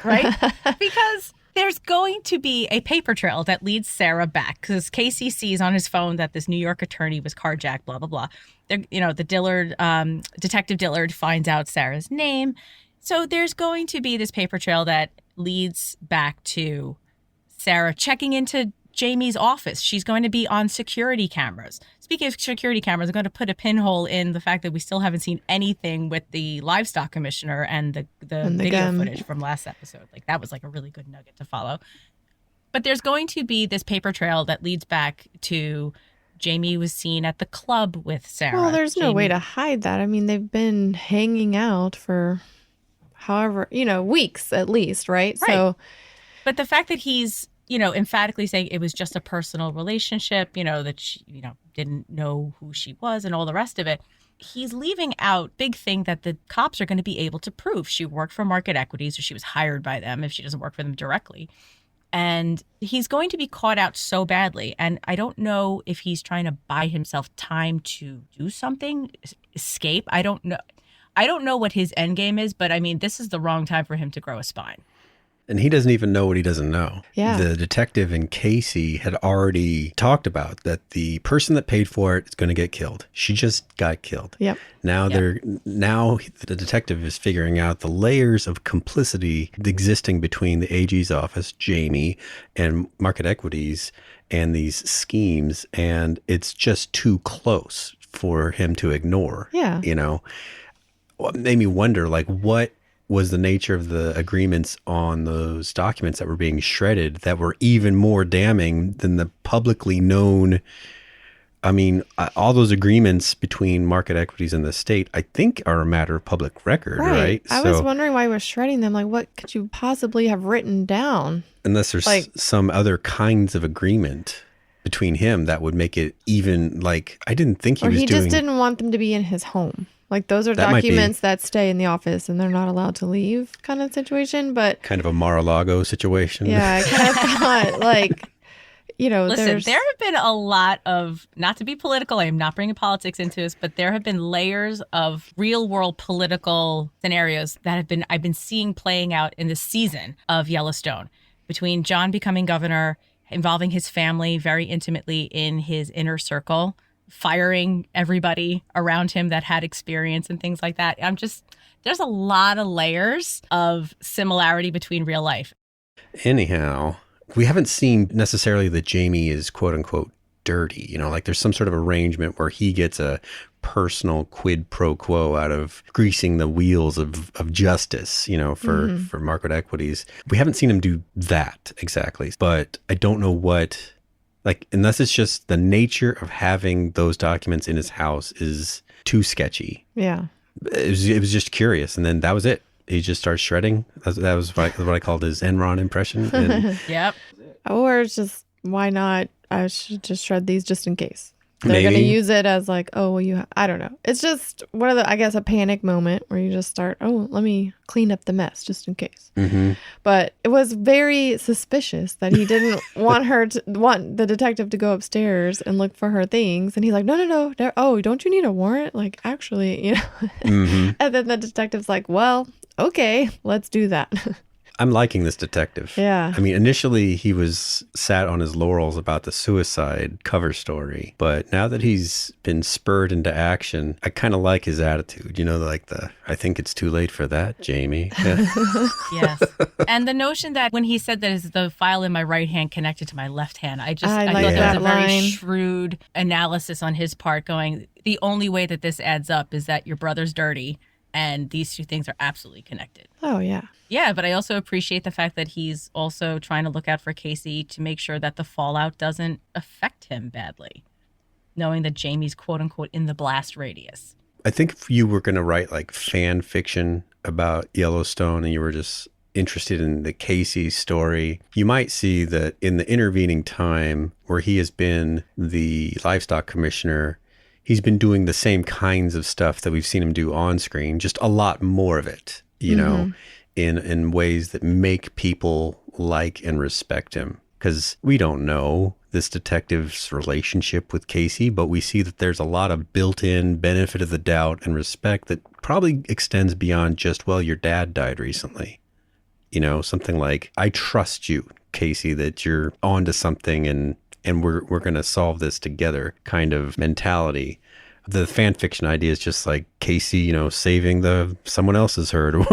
right? Because there's going to be a paper trail that leads Sarah back because Kacey sees on his phone that this New York attorney was carjacked, blah, blah, blah. The Dillard, Detective Dillard finds out Sarah's name. So there's going to be this paper trail that leads back to Sarah checking into Jamie's office. She's going to be on security cameras. Speaking of security cameras, I'm going to put a pinhole in the fact that we still haven't seen anything with the livestock commissioner and the video footage from last episode. That was a really good nugget to follow. But there's going to be this paper trail that leads back to Jamie was seen at the club with Sarah. Well, there's no way to hide that. I mean, they've been hanging out for however, weeks at least, right? So, but the fact that he's emphatically saying it was just a personal relationship, that she, didn't know who she was and all the rest of it. He's leaving out big thing that the cops are going to be able to prove. She worked for Market Equities, or she was hired by them if she doesn't work for them directly. And he's going to be caught out so badly. And I don't know if he's trying to buy himself time to do something, escape. I don't know what his end game is, but I mean, this is the wrong time for him to grow a spine. And he doesn't even know what he doesn't know. Yeah. The detective and Kacey had already talked about that the person that paid for it is going to get killed. She just got killed. Yep. Now the detective is figuring out the layers of complicity existing between the AG's office, Jamie, and Market Equities and these schemes, and it's just too close for him to ignore. Yeah. What made me wonder, what was the nature of the agreements on those documents that were being shredded that were even more damning than the publicly known. I mean, all those agreements between Market Equities and the state, I think, are a matter of public record, right? I was wondering why he was shredding them. What could you possibly have written down? Unless there's some other kinds of agreement between him that would make it even I didn't think he was doing. Or he just didn't want them to be in his home. Those are documents that stay in the office and they're not allowed to leave kind of situation, but... Kind of a Mar-a-Lago situation. Yeah, I kind of thought, Listen, there have been a lot of, not to be political, I am not bringing politics into this, but there have been layers of real-world political scenarios that I've been seeing playing out in this season of Yellowstone. Between John becoming governor, involving his family very intimately in his inner circle, firing everybody around him that had experience and things like that. There's a lot of layers of similarity between real life. Anyhow, we haven't seen necessarily that Jamie is quote unquote dirty, there's some sort of arrangement where he gets a personal quid pro quo out of greasing the wheels of justice, for Market Equities. We haven't seen him do that exactly, but I don't know what... unless it's just the nature of having those documents in his house is too sketchy. Yeah. It was just curious. And then that was it. he just starts shredding. That was what I called his Enron impression. And Yep. Or it's just, why not? I should just shred these just in case. They're maybe going to use it as like, oh, well, I don't know. It's just one of the, I guess, a panic moment where you just start, oh, let me clean up the mess just in case. Mm-hmm. But it was very suspicious that he didn't want the detective to go upstairs and look for her things. And he's like, no. Oh, don't you need a warrant? Like, actually, you know. Mm-hmm. And then the detective's like, well, okay, let's do that. I'm liking this detective. Yeah. I mean, initially he was sat on his laurels about the suicide cover story, but now that he's been spurred into action, I kind of like his attitude. You know, like I think it's too late for that, Jamie. Yeah. Yes. And the notion that when he said that is the file in my right hand connected to my left hand, I like thought that was a very line. shrewd analysis on his part, going, the only way that this adds up is that your brother's dirty and these two things are absolutely connected. Oh, yeah. Yeah, but I also appreciate the fact that he's also trying to look out for Kacey to make sure that the fallout doesn't affect him badly, knowing that Jamie's quote unquote in the blast radius. I think if you were going to write like fan fiction about Yellowstone and you were just interested in the Kacey story, you might see that in the intervening time where he has been the livestock commissioner, he's been doing the same kinds of stuff that we've seen him do on screen, just a lot more of it, you know, in ways that make people like and respect him. Because we don't know this detective's relationship with Kacey, but we see that there's a lot of built-in benefit of the doubt and respect that probably extends beyond just, well, your dad died recently. You know, something like, I trust you, Kacey, that you're onto something and we're going to solve this together kind of mentality. The fan fiction idea is just like Kacey, you know, saving someone else's herd or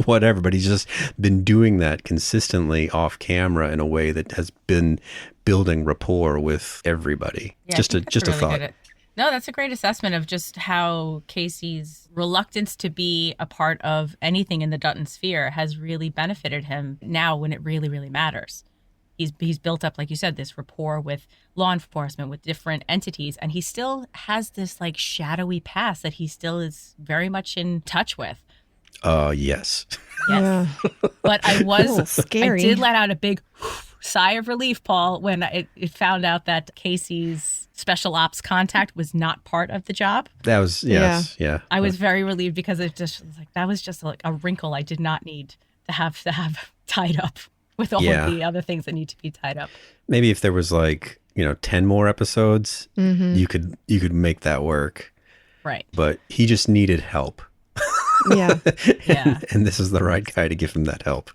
whatever. But he's just been doing that consistently off camera in a way that has been building rapport with everybody. Yeah, just a thought. No, that's a great assessment of just how Kacey's reluctance to be a part of anything in the Dutton sphere has really benefited him now when it really, really matters. He's built up, like you said, this rapport with law enforcement, with different entities, and he still has this like shadowy past that he still is very much in touch with. Yes. Yes. Yeah. But I scary. did let out a big sigh of relief, Paul, when it found out that Kacey's special ops contact was not part of the job. That was, yes, yeah. I was very relieved because it just was like, that was just like a wrinkle I did not need to have tied up with all of the other things that need to be tied up. Maybe if there was like, 10 more episodes, you could make that work. Right. But he just needed help. Yeah. And this is the right guy to give him that help.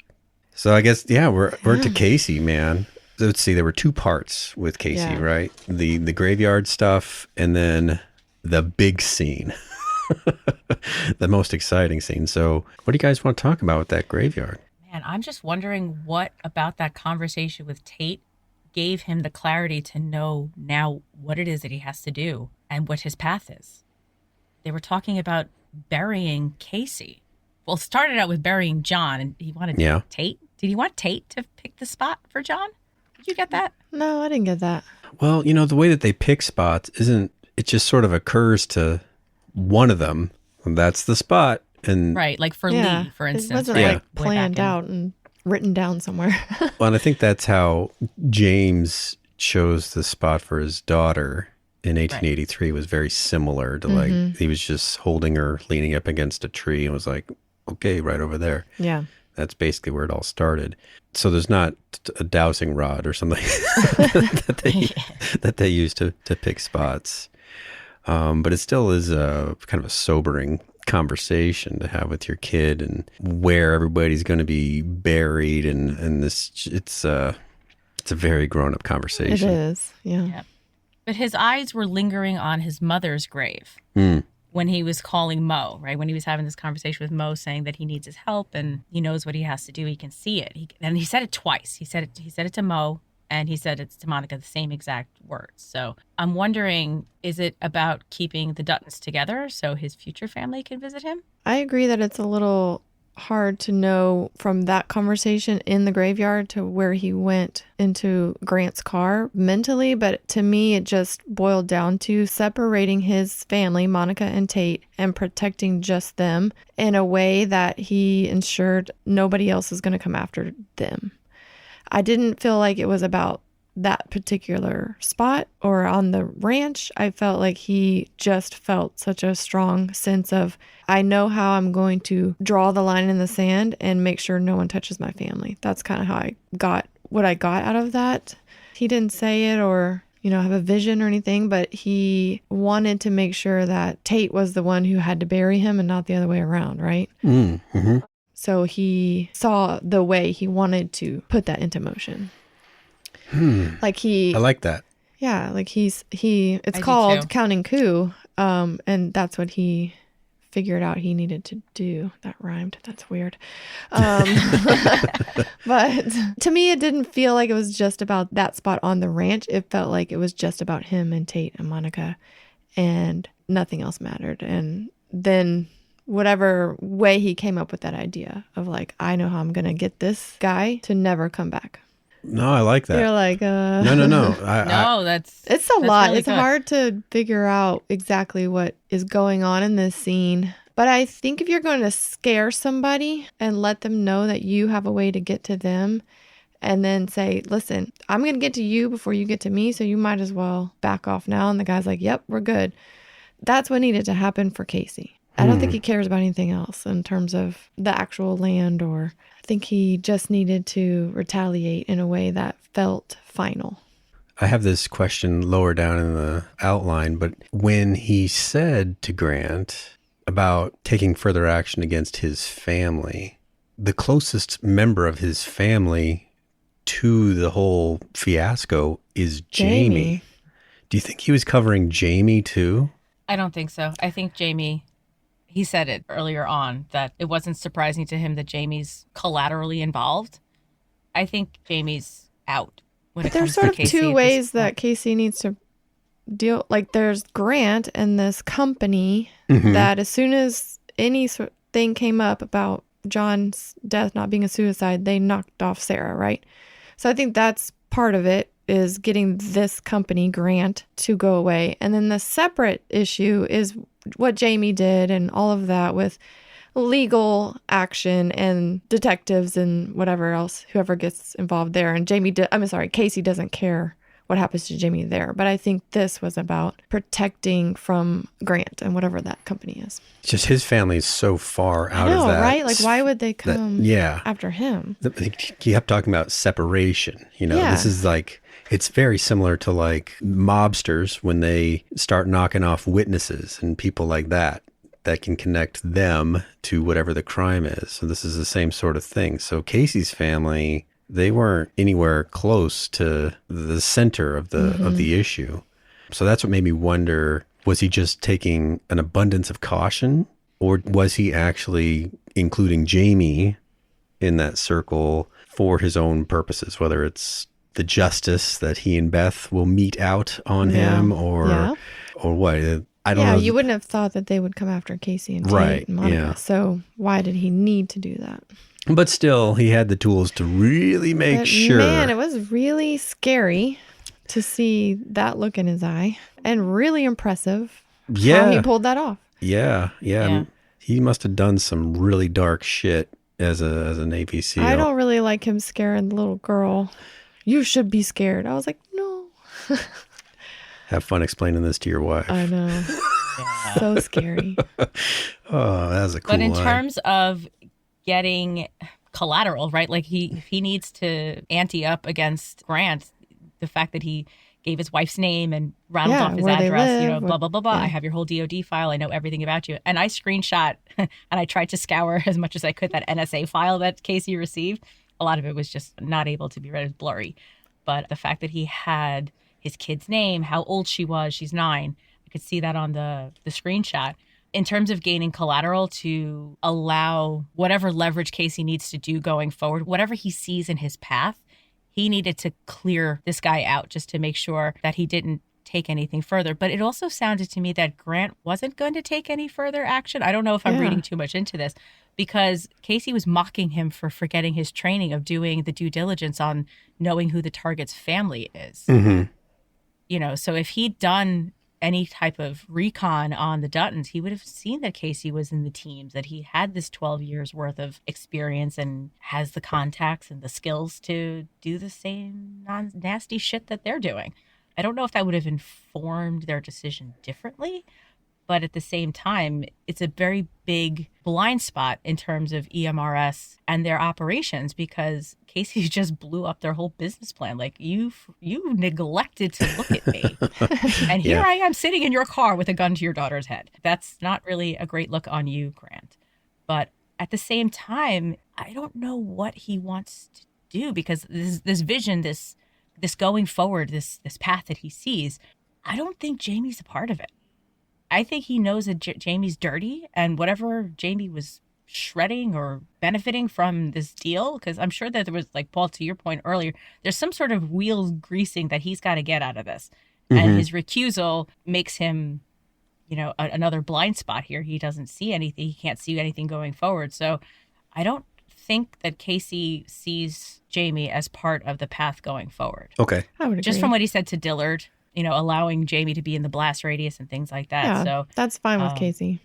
So I guess, we're to Kacey, man. Let's see, there were two parts with Kacey, right? The graveyard stuff and then the big scene. The most exciting scene. So what do you guys want to talk about with that graveyard? Man, I'm just wondering what about that conversation with Tate gave him the clarity to know now what it is that he has to do and what his path is. They were talking about burying Kacey. Well, it started out with burying John, and he wanted Tate. Did he want Tate to pick the spot for John? Did you get that? No, I didn't get that. Well, the way that they pick spots it just sort of occurs to one of them. And that's the spot. And right, like for Lee, for instance. It wasn't like planned out and written down somewhere. Well, and I think that's how James chose the spot for his daughter in 1883 was very similar to like, he was just holding her, leaning up against a tree and was like, okay, right over there. Yeah. That's basically where it all started. So there's not a dowsing rod or something that they use to pick spots. But it still is a kind of a sobering conversation to have with your kid and where everybody's going to be buried and this it's a very grown-up conversation. It is. Yeah. But his eyes were lingering on his mother's grave when he was calling Mo, right? When he was having this conversation with Mo saying that he needs his help and he knows what he has to do. He can see it. And he said it twice. He said it to Mo and he said it to Monica, the same exact words. So I'm wondering, is it about keeping the Duttons together so his future family can visit him? I agree that it's a little hard to know from that conversation in the graveyard to where he went into Grant's car mentally, but to me it just boiled down to separating his family, Monica and Tate, and protecting just them in a way that he ensured nobody else is going to come after them. I didn't feel like it was about that particular spot or on the ranch. I felt like he just felt such a strong sense of, I know how I'm going to draw the line in the sand and make sure no one touches my family. That's kind of how I got what I got out of that. He didn't say it or, have a vision or anything, but he wanted to make sure that Tate was the one who had to bury him and not the other way around, right? Mm-hmm. So he saw the way he wanted to put that into motion. I like that. Yeah, like it's called Counting Coup, and that's what he figured out he needed to do. That rhymed. That's weird. But to me, it didn't feel like it was just about that spot on the ranch. It felt like it was just about him and Tate and Monica, and nothing else mattered. And then whatever way he came up with that idea of like, I know how I'm going to get this guy to never come back. No, I like that. You're like, No. It's a lot. Really it's good. hard to figure out exactly what is going on in this scene. But I think if you're going to scare somebody and let them know that you have a way to get to them and then say, listen, I'm going to get to you before you get to me, so you might as well back off now. And the guy's like, yep, we're good. That's what needed to happen for Kacey. I don't think he cares about anything else in terms of the actual land, or I think he just needed to retaliate in a way that felt final. I have this question lower down in the outline, but when he said to Grant about taking further action against his family, the closest member of his family to the whole fiasco is Jamie. Do you think he was covering Jamie too? I don't think so. I think Jamie, he said it earlier on that it wasn't surprising to him that Jamie's collaterally involved. I think Jamie's out when it comes to Kacey. There's sort of two ways that Kacey needs to deal. Like there's Grant and this company that as soon as any sort of thing came up about John's death not being a suicide, they knocked off Sarah, right? So I think that's part of it, is getting this company, Grant, to go away. And then the separate issue is what Jamie did and all of that with legal action and detectives and whatever else, whoever gets involved there. And Kacey doesn't care what happens to Jamie there. But I think this was about protecting from Grant and whatever that company is. It's just his family is so far out of that. Right? Like, why would they come after him? He kept talking about separation. This is like, it's very similar to like mobsters when they start knocking off witnesses and people like that can connect them to whatever the crime is. So this is the same sort of thing. So Kacey's family, they weren't anywhere close to the center of the issue. So that's what made me wonder, was he just taking an abundance of caution, or was he actually including Jamie in that circle for his own purposes, whether it's the justice that he and Beth will mete out on him or what? I don't know. You wouldn't have thought that they would come after Kacey and Tate and Monica. Yeah. So why did he need to do that? But still, he had the tools to really make sure. Man, it was really scary to see that look in his eye, and really impressive how he pulled that off. Yeah. He must have done some really dark shit as a Navy SEAL. I don't really like him scaring the little girl. You should be scared. I was like, no. Have fun explaining this to your wife. I know. So scary. Oh, that was a cool line. But in terms of getting collateral, right? Like he needs to ante up against Grant. The fact that he gave his wife's name and rattled off his address, blah, blah, blah, blah. Yeah. I have your whole DOD file. I know everything about you. And I screenshot and I tried to scour as much as I could that NSA file that Kacey received. A lot of it was just not able to be read. It was blurry. But the fact that he had his kid's name, how old she was, she's 9. I could see that on the screenshot. In terms of gaining collateral to allow whatever leverage Kacey needs to do going forward, whatever he sees in his path, he needed to clear this guy out just to make sure that he didn't take anything further. But it also sounded to me that Grant wasn't going to take any further action. I don't know if I'm reading too much into this, because Kacey was mocking him for forgetting his training of doing the due diligence on knowing who the target's family is. Mm-hmm. So if he'd done any type of recon on the Duttons, he would have seen that Kacey was in the teams, that he had this 12 years worth of experience and has the contacts and the skills to do the same nasty shit that they're doing. I don't know if that would have informed their decision differently, but at the same time, it's a very big blind spot in terms of EMRS and their operations, because Kacey just blew up their whole business plan. Like, you neglected to look at me. And here I am sitting in your car with a gun to your daughter's head. That's not really a great look on you, Grant. But at the same time, I don't know what he wants to do, because this vision, this going forward, this path that he sees, I don't think Jamie's a part of it. I think he knows that Jamie's dirty, and whatever Jamie was shredding or benefiting from this deal, because I'm sure that there was, like, Paul, to your point earlier, there's some sort of wheels greasing that he's got to get out of this. Mm-hmm. And his recusal makes him, another blind spot here. He doesn't see anything. He can't see anything going forward. So I don't think that Kacey sees Jamie as part of the path going forward. Okay. I would agree. Just from what he said to Dillard, allowing Jamie to be in the blast radius and things like that. Yeah, so that's fine with Kacey.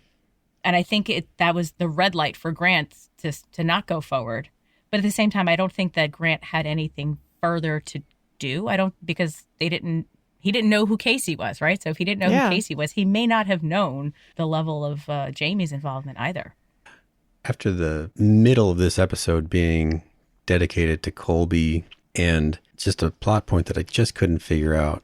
And I think that was the red light for Grant to not go forward. But at the same time, I don't think that Grant had anything further to do. Because he didn't know who Kacey was, right? So if he didn't know who Kacey was, he may not have known the level of Jamie's involvement either. After the middle of this episode being dedicated to Colby and just a plot point that I just couldn't figure out.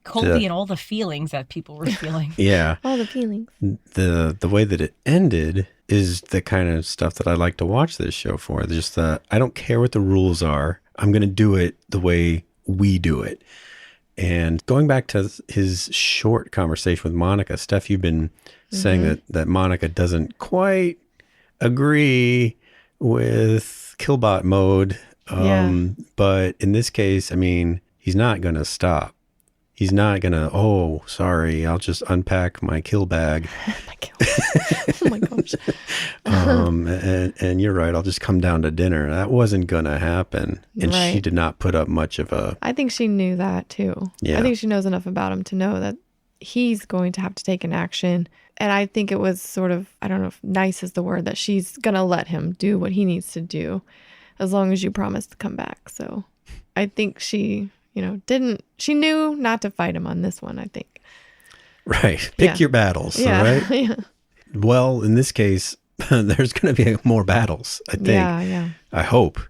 Colby and all the feelings that people were feeling. Yeah. All the feelings. The way that it ended is the kind of stuff that I like to watch this show for. Just I don't care what the rules are. I'm going to do it the way we do it. And going back to his short conversation with Monica, Stef, you've been saying that Monica doesn't quite agree with Killbot mode. But in this case, I mean, he's not going to stop. He's not going to, oh, sorry, I'll just unpack my kill bag. My kill bag. Oh, my gosh. And you're right, I'll just come down to dinner. That wasn't going to happen. And she did not put up much of a... I think she knew that, too. Yeah. I think she knows enough about him to know that he's going to have to take an action. And I think it was sort of, I don't know if nice is the word, that she's going to let him do what he needs to do as long as you promise to come back. So I think she... she knew not to fight him on this one, I think. Right. Pick your battles, right? Yeah. Well, in this case, there's going to be more battles, I think. Yeah. I hope.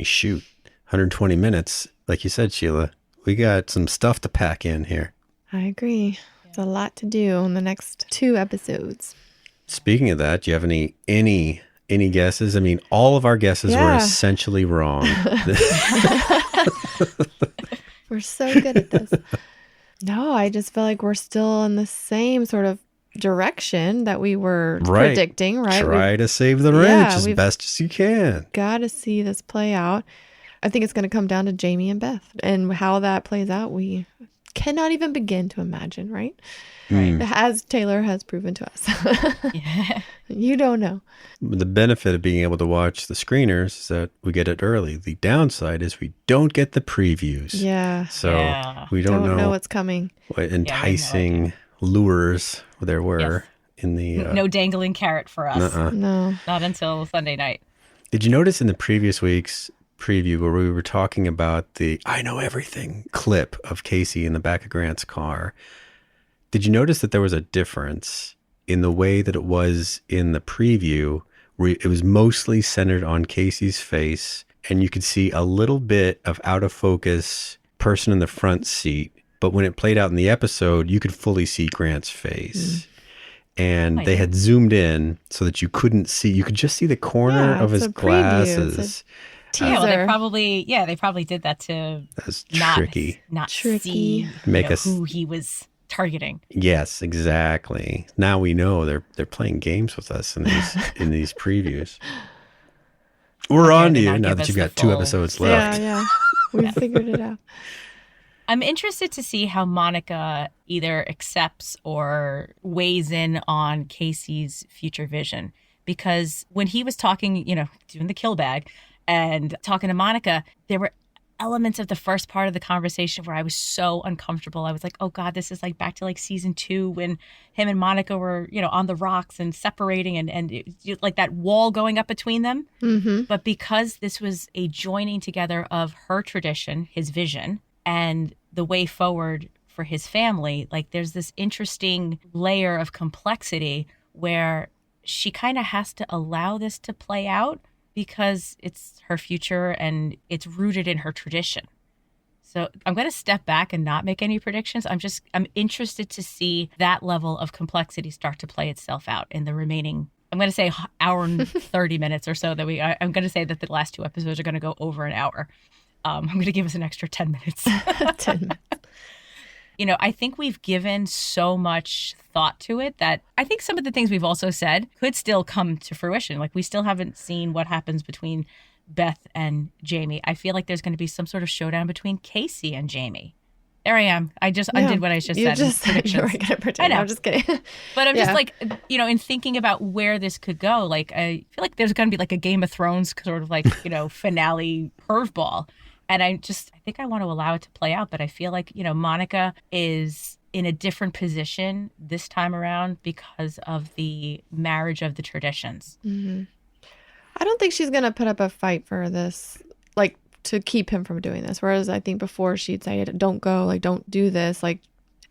Shoot, 120 minutes. Like you said, Sheila, we got some stuff to pack in here. I agree. It's a lot to do in the next 2 episodes. Speaking of that, do you have any guesses? I mean, all of our guesses were essentially wrong. We're so good at this. No, I just feel like we're still in the same sort of direction that we were predicting, right? Try to save the ranch as best as you can. Got to see this play out. I think it's going to come down to Jamie and Beth, and how that plays out, we cannot even begin to imagine, right? As Taylor has proven to us. You don't know. The benefit of being able to watch the screeners is that we get it early. The downside is we don't get the previews. Yeah. So we don't know what's coming. What enticing lures there were in the... no dangling carrot for us. No. Not until Sunday night. Did you notice in the previous week's preview where we were talking about the I know everything clip of Kacey in the back of Grant's car? Did you notice that there was a difference in the way that it was in the preview, where it was mostly centered on Kacey's face, and you could see a little bit of out of focus person in the front seat, but when it played out in the episode, you could fully see Grant's face. And they had zoomed in so that you couldn't see, you could just see the corner of his glasses. Teaser. They probably did that to That's not see who he was targeting. Yes, exactly. Now we know they're playing games with us in these previews. We're on to you now that you've got 2 episodes left. Yeah. We figured it out. I'm interested to see how Monica either accepts or weighs in on Kacey's future vision. Because when he was talking, doing the kill bag and talking to Monica, there were elements of the first part of the conversation where I was so uncomfortable. I was like, oh God, this is like back to like season 2 when him and Monica were, on the rocks and separating and like that wall going up between them. Mm-hmm. But because this was a joining together of her tradition, his vision, and the way forward for his family, like there's this interesting layer of complexity where she kind of has to allow this to play out because it's her future and it's rooted in her tradition. So I'm going to step back and not make any predictions. I'm interested to see that level of complexity start to play itself out in the remaining, I'm going to say hour and 30 minutes or so I'm going to say that the last 2 episodes are going to go over an hour. I'm going to give us an extra 10 minutes. 10 minutes. I think we've given so much thought to it that I think some of the things we've also said could still come to fruition. Like we still haven't seen what happens between Beth and Jamie. I feel like there's going to be some sort of showdown between Kacey and Jamie. There I am. I undid what I just said. You said you were going to predict. I know. I'm just kidding. But I'm just like, in thinking about where this could go, like I feel like there's going to be like a Game of Thrones sort of like, finale curveball. And I think I want to allow it to play out. But I feel like, Monica is in a different position this time around because of the marriage of the traditions. Mm-hmm. I don't think she's going to put up a fight for this, like to keep him from doing this. Whereas I think before she'd say, don't go, like, don't do this, like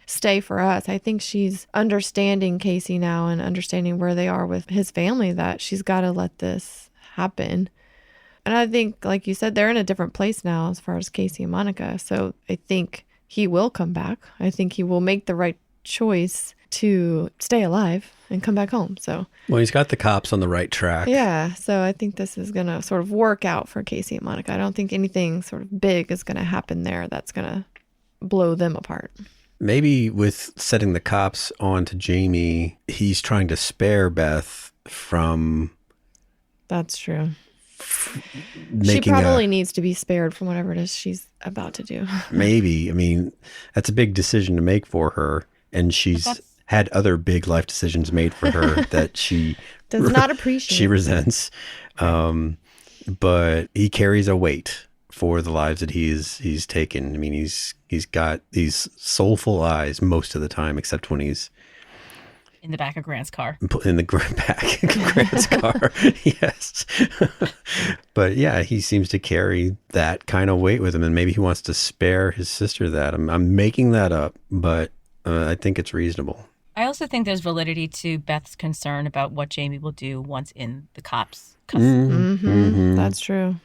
stay for us. I think she's understanding Kacey now and understanding where they are with his family, that she's got to let this happen. And I think, like you said, they're in a different place now as far as Kacey and Monica. So I think he will come back. I think he will make the right choice to stay alive and come back home. So, well, he's got the cops on the right track. Yeah. So I think this is going to sort of work out for Kacey and Monica. I don't think anything sort of big is going to happen there that's going to blow them apart. Maybe with setting the cops on to Jamie, he's trying to spare Beth from... That's true. She probably needs to be spared from whatever it is she's about to do. Maybe. I mean, that's a big decision to make for her. And she's had other big life decisions made for her that she does not appreciate. She resents. But he carries a weight for the lives that he's taken. I mean, he's got these soulful eyes most of the time, except when he's in the back of Grant's car. In the back of Grant's car, yes. But yeah, he seems to carry that kind of weight with him, and maybe he wants to spare his sister that. I'm making that up, but I think it's reasonable. I also think there's validity to Beth's concern about what Jamie will do once in the cops' custody. Mm-hmm. Mm-hmm. That's true.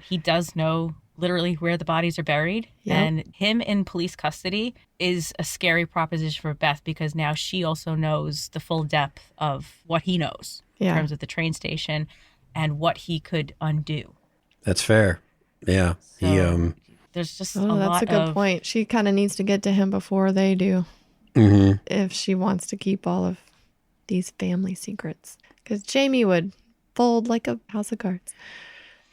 He does know literally where the bodies are buried. Yep. And him in police custody is a scary proposition for Beth because now she also knows the full depth of what he knows in terms of the train station and what he could undo. That's fair. Yeah. So there's just a lot of... That's a good point. She kind of needs to get to him before they do. Mm-hmm. If she wants to keep all of these family secrets. Because Jamie would fold like a house of cards.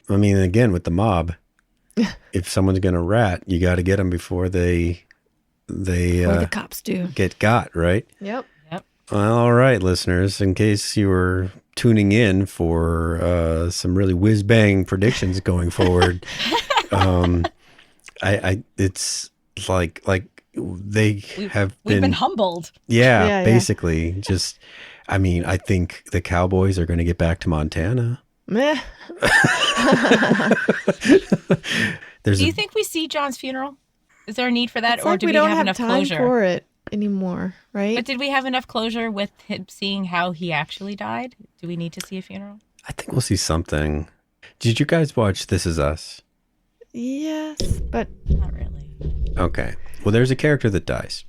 I mean, again, with the mob... if someone's going to rat, you got to get them before the cops do get got, right? Yep. Well, all right, listeners, in case you were tuning in for some really whiz-bang predictions going forward, it's like we've been humbled. Yeah, basically. Yeah. Just, I mean, I think the Cowboys are going to get back to Montana. Meh. Do you think we see John's funeral? Is there a need for that, or do we don't have enough time closure for it anymore? Right? But did we have enough closure with him seeing how he actually died? Do we need to see a funeral? I think we'll see something. Did you guys watch This Is Us? Yes, but not really. Okay. Well, there's a character that dies,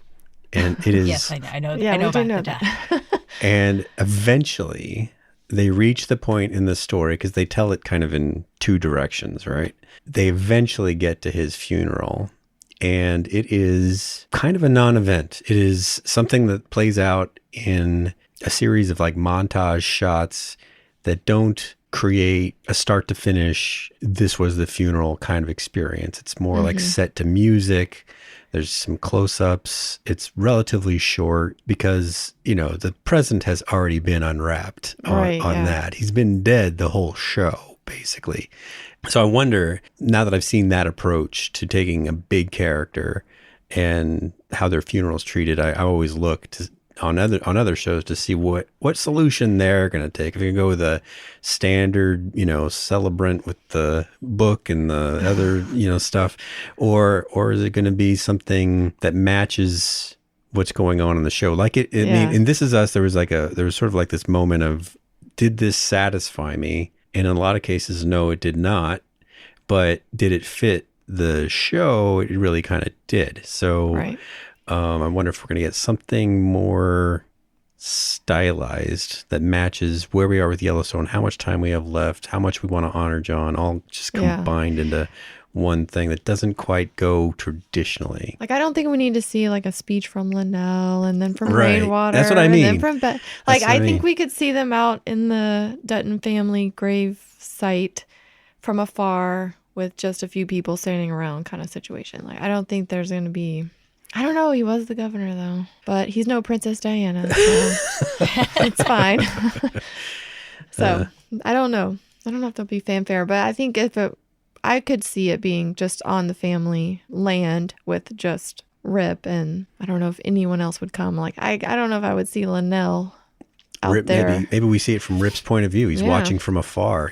and it is. Yes, I know. Yeah, I know about the death. And eventually, they reach the point in the story, because they tell it kind of in two directions, right? They eventually get to his funeral, and it is kind of a non-event. It is something that plays out in a series of like montage shots that don't create a start to finish, this was the funeral kind of experience. It's more like set to music. There's some close-ups. It's relatively short because, the present has already been unwrapped on that. He's been dead the whole show, basically. So I wonder, now that I've seen that approach to taking a big character and how their funeral's treated, I always look on other shows to see what solution they're going to take. If you go with a standard, celebrant with the book and the other, stuff, or is it going to be something that matches what's going on in the show? Like I mean, in This Is Us, there was sort of like this moment of, did this satisfy me? And in a lot of cases, no, it did not. But did it fit the show? It really kind of did. So I wonder if we're going to get something more stylized that matches where we are with Yellowstone, how much time we have left, how much we want to honor John, all just combined into one thing that doesn't quite go traditionally. Like, I don't think we need to see like a speech from Linnell and then from Rainwater. That's what I mean. And then from Beth. Like, I think we could see them out in the Dutton family grave site from afar with just a few people standing around kind of situation. Like, I don't think there's going to be... I don't know. He was the governor, though. But he's no Princess Diana, so it's fine. So, I don't know. I don't know if there'll be fanfare, but I think I could see it being just on the family land with just Rip, and I don't know if anyone else would come. Like, I don't know if I would see Linnell out Rip, there. Maybe we see it from Rip's point of view. He's watching from afar.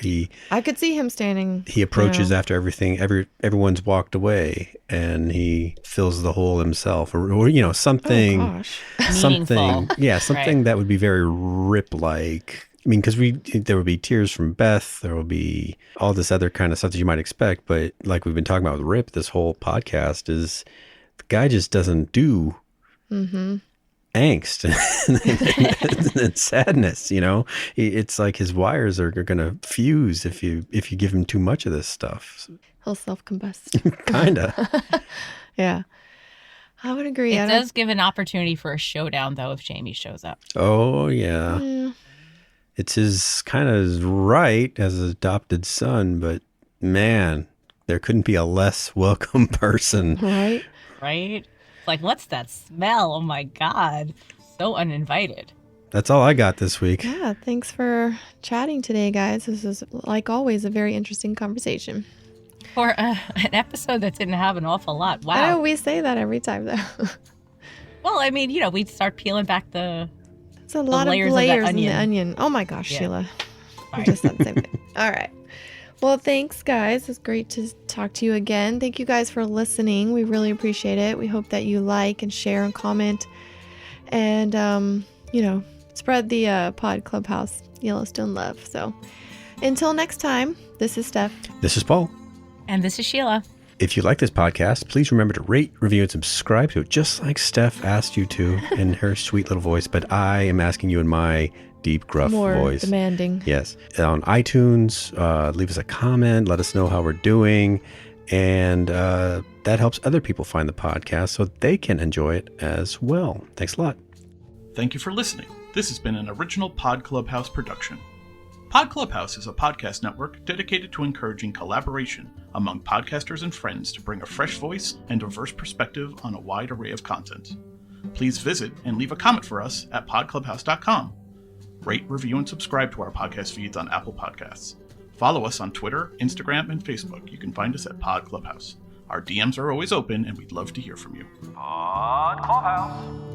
I could see him standing. He approaches after everyone's walked away, and he fills the hole himself, or something. Oh, gosh. Something, something that would be very Rip-like. I mean, because there would be tears from Beth. There will be all this other kind of stuff that you might expect. But like we've been talking about with Rip, this whole podcast is the guy just doesn't do angst and sadness. It's like his wires are going to fuse if you give him too much of this stuff. He'll self-combust. Kinda. Yeah. I would agree. It does give an opportunity for a showdown, though, if Jamie shows up. Oh, yeah. It's his kind of right as an adopted son, but man, there couldn't be a less welcome person. Right? Like, what's that smell? Oh, my God. So uninvited. That's all I got this week. Yeah, thanks for chatting today, guys. This is, like always, a very interesting conversation. For an episode that didn't have an awful lot. Wow. I know we say that every time, though. Well, I mean, we start peeling back it's a lot of layers in the onion. Oh my gosh, Sheila. I just said the same thing. All right. Well, thanks, guys. It's great to talk to you again. Thank you guys for listening. We really appreciate it. We hope that you like and share and comment and, spread the pod Clubhouse Yellowstone love. So until next time, this is Stef. This is Paul. And this is Sheila. If you like this podcast, please remember to rate, review, and subscribe to it, just like Stef asked you to in her sweet little voice. But I am asking you in my deep, gruff voice. More demanding. Yes. On iTunes, leave us a comment. Let us know how we're doing. And that helps other people find the podcast so they can enjoy it as well. Thanks a lot. Thank you for listening. This has been an original Pod Clubhouse production. Pod Clubhouse is a podcast network dedicated to encouraging collaboration among podcasters and friends to bring a fresh voice and diverse perspective on a wide array of content. Please visit and leave a comment for us at podclubhouse.com. Rate, review, and subscribe to our podcast feeds on Apple Podcasts. Follow us on Twitter, Instagram, and Facebook. You can find us at Pod Clubhouse. Our DMs are always open, and we'd love to hear from you. Pod Clubhouse.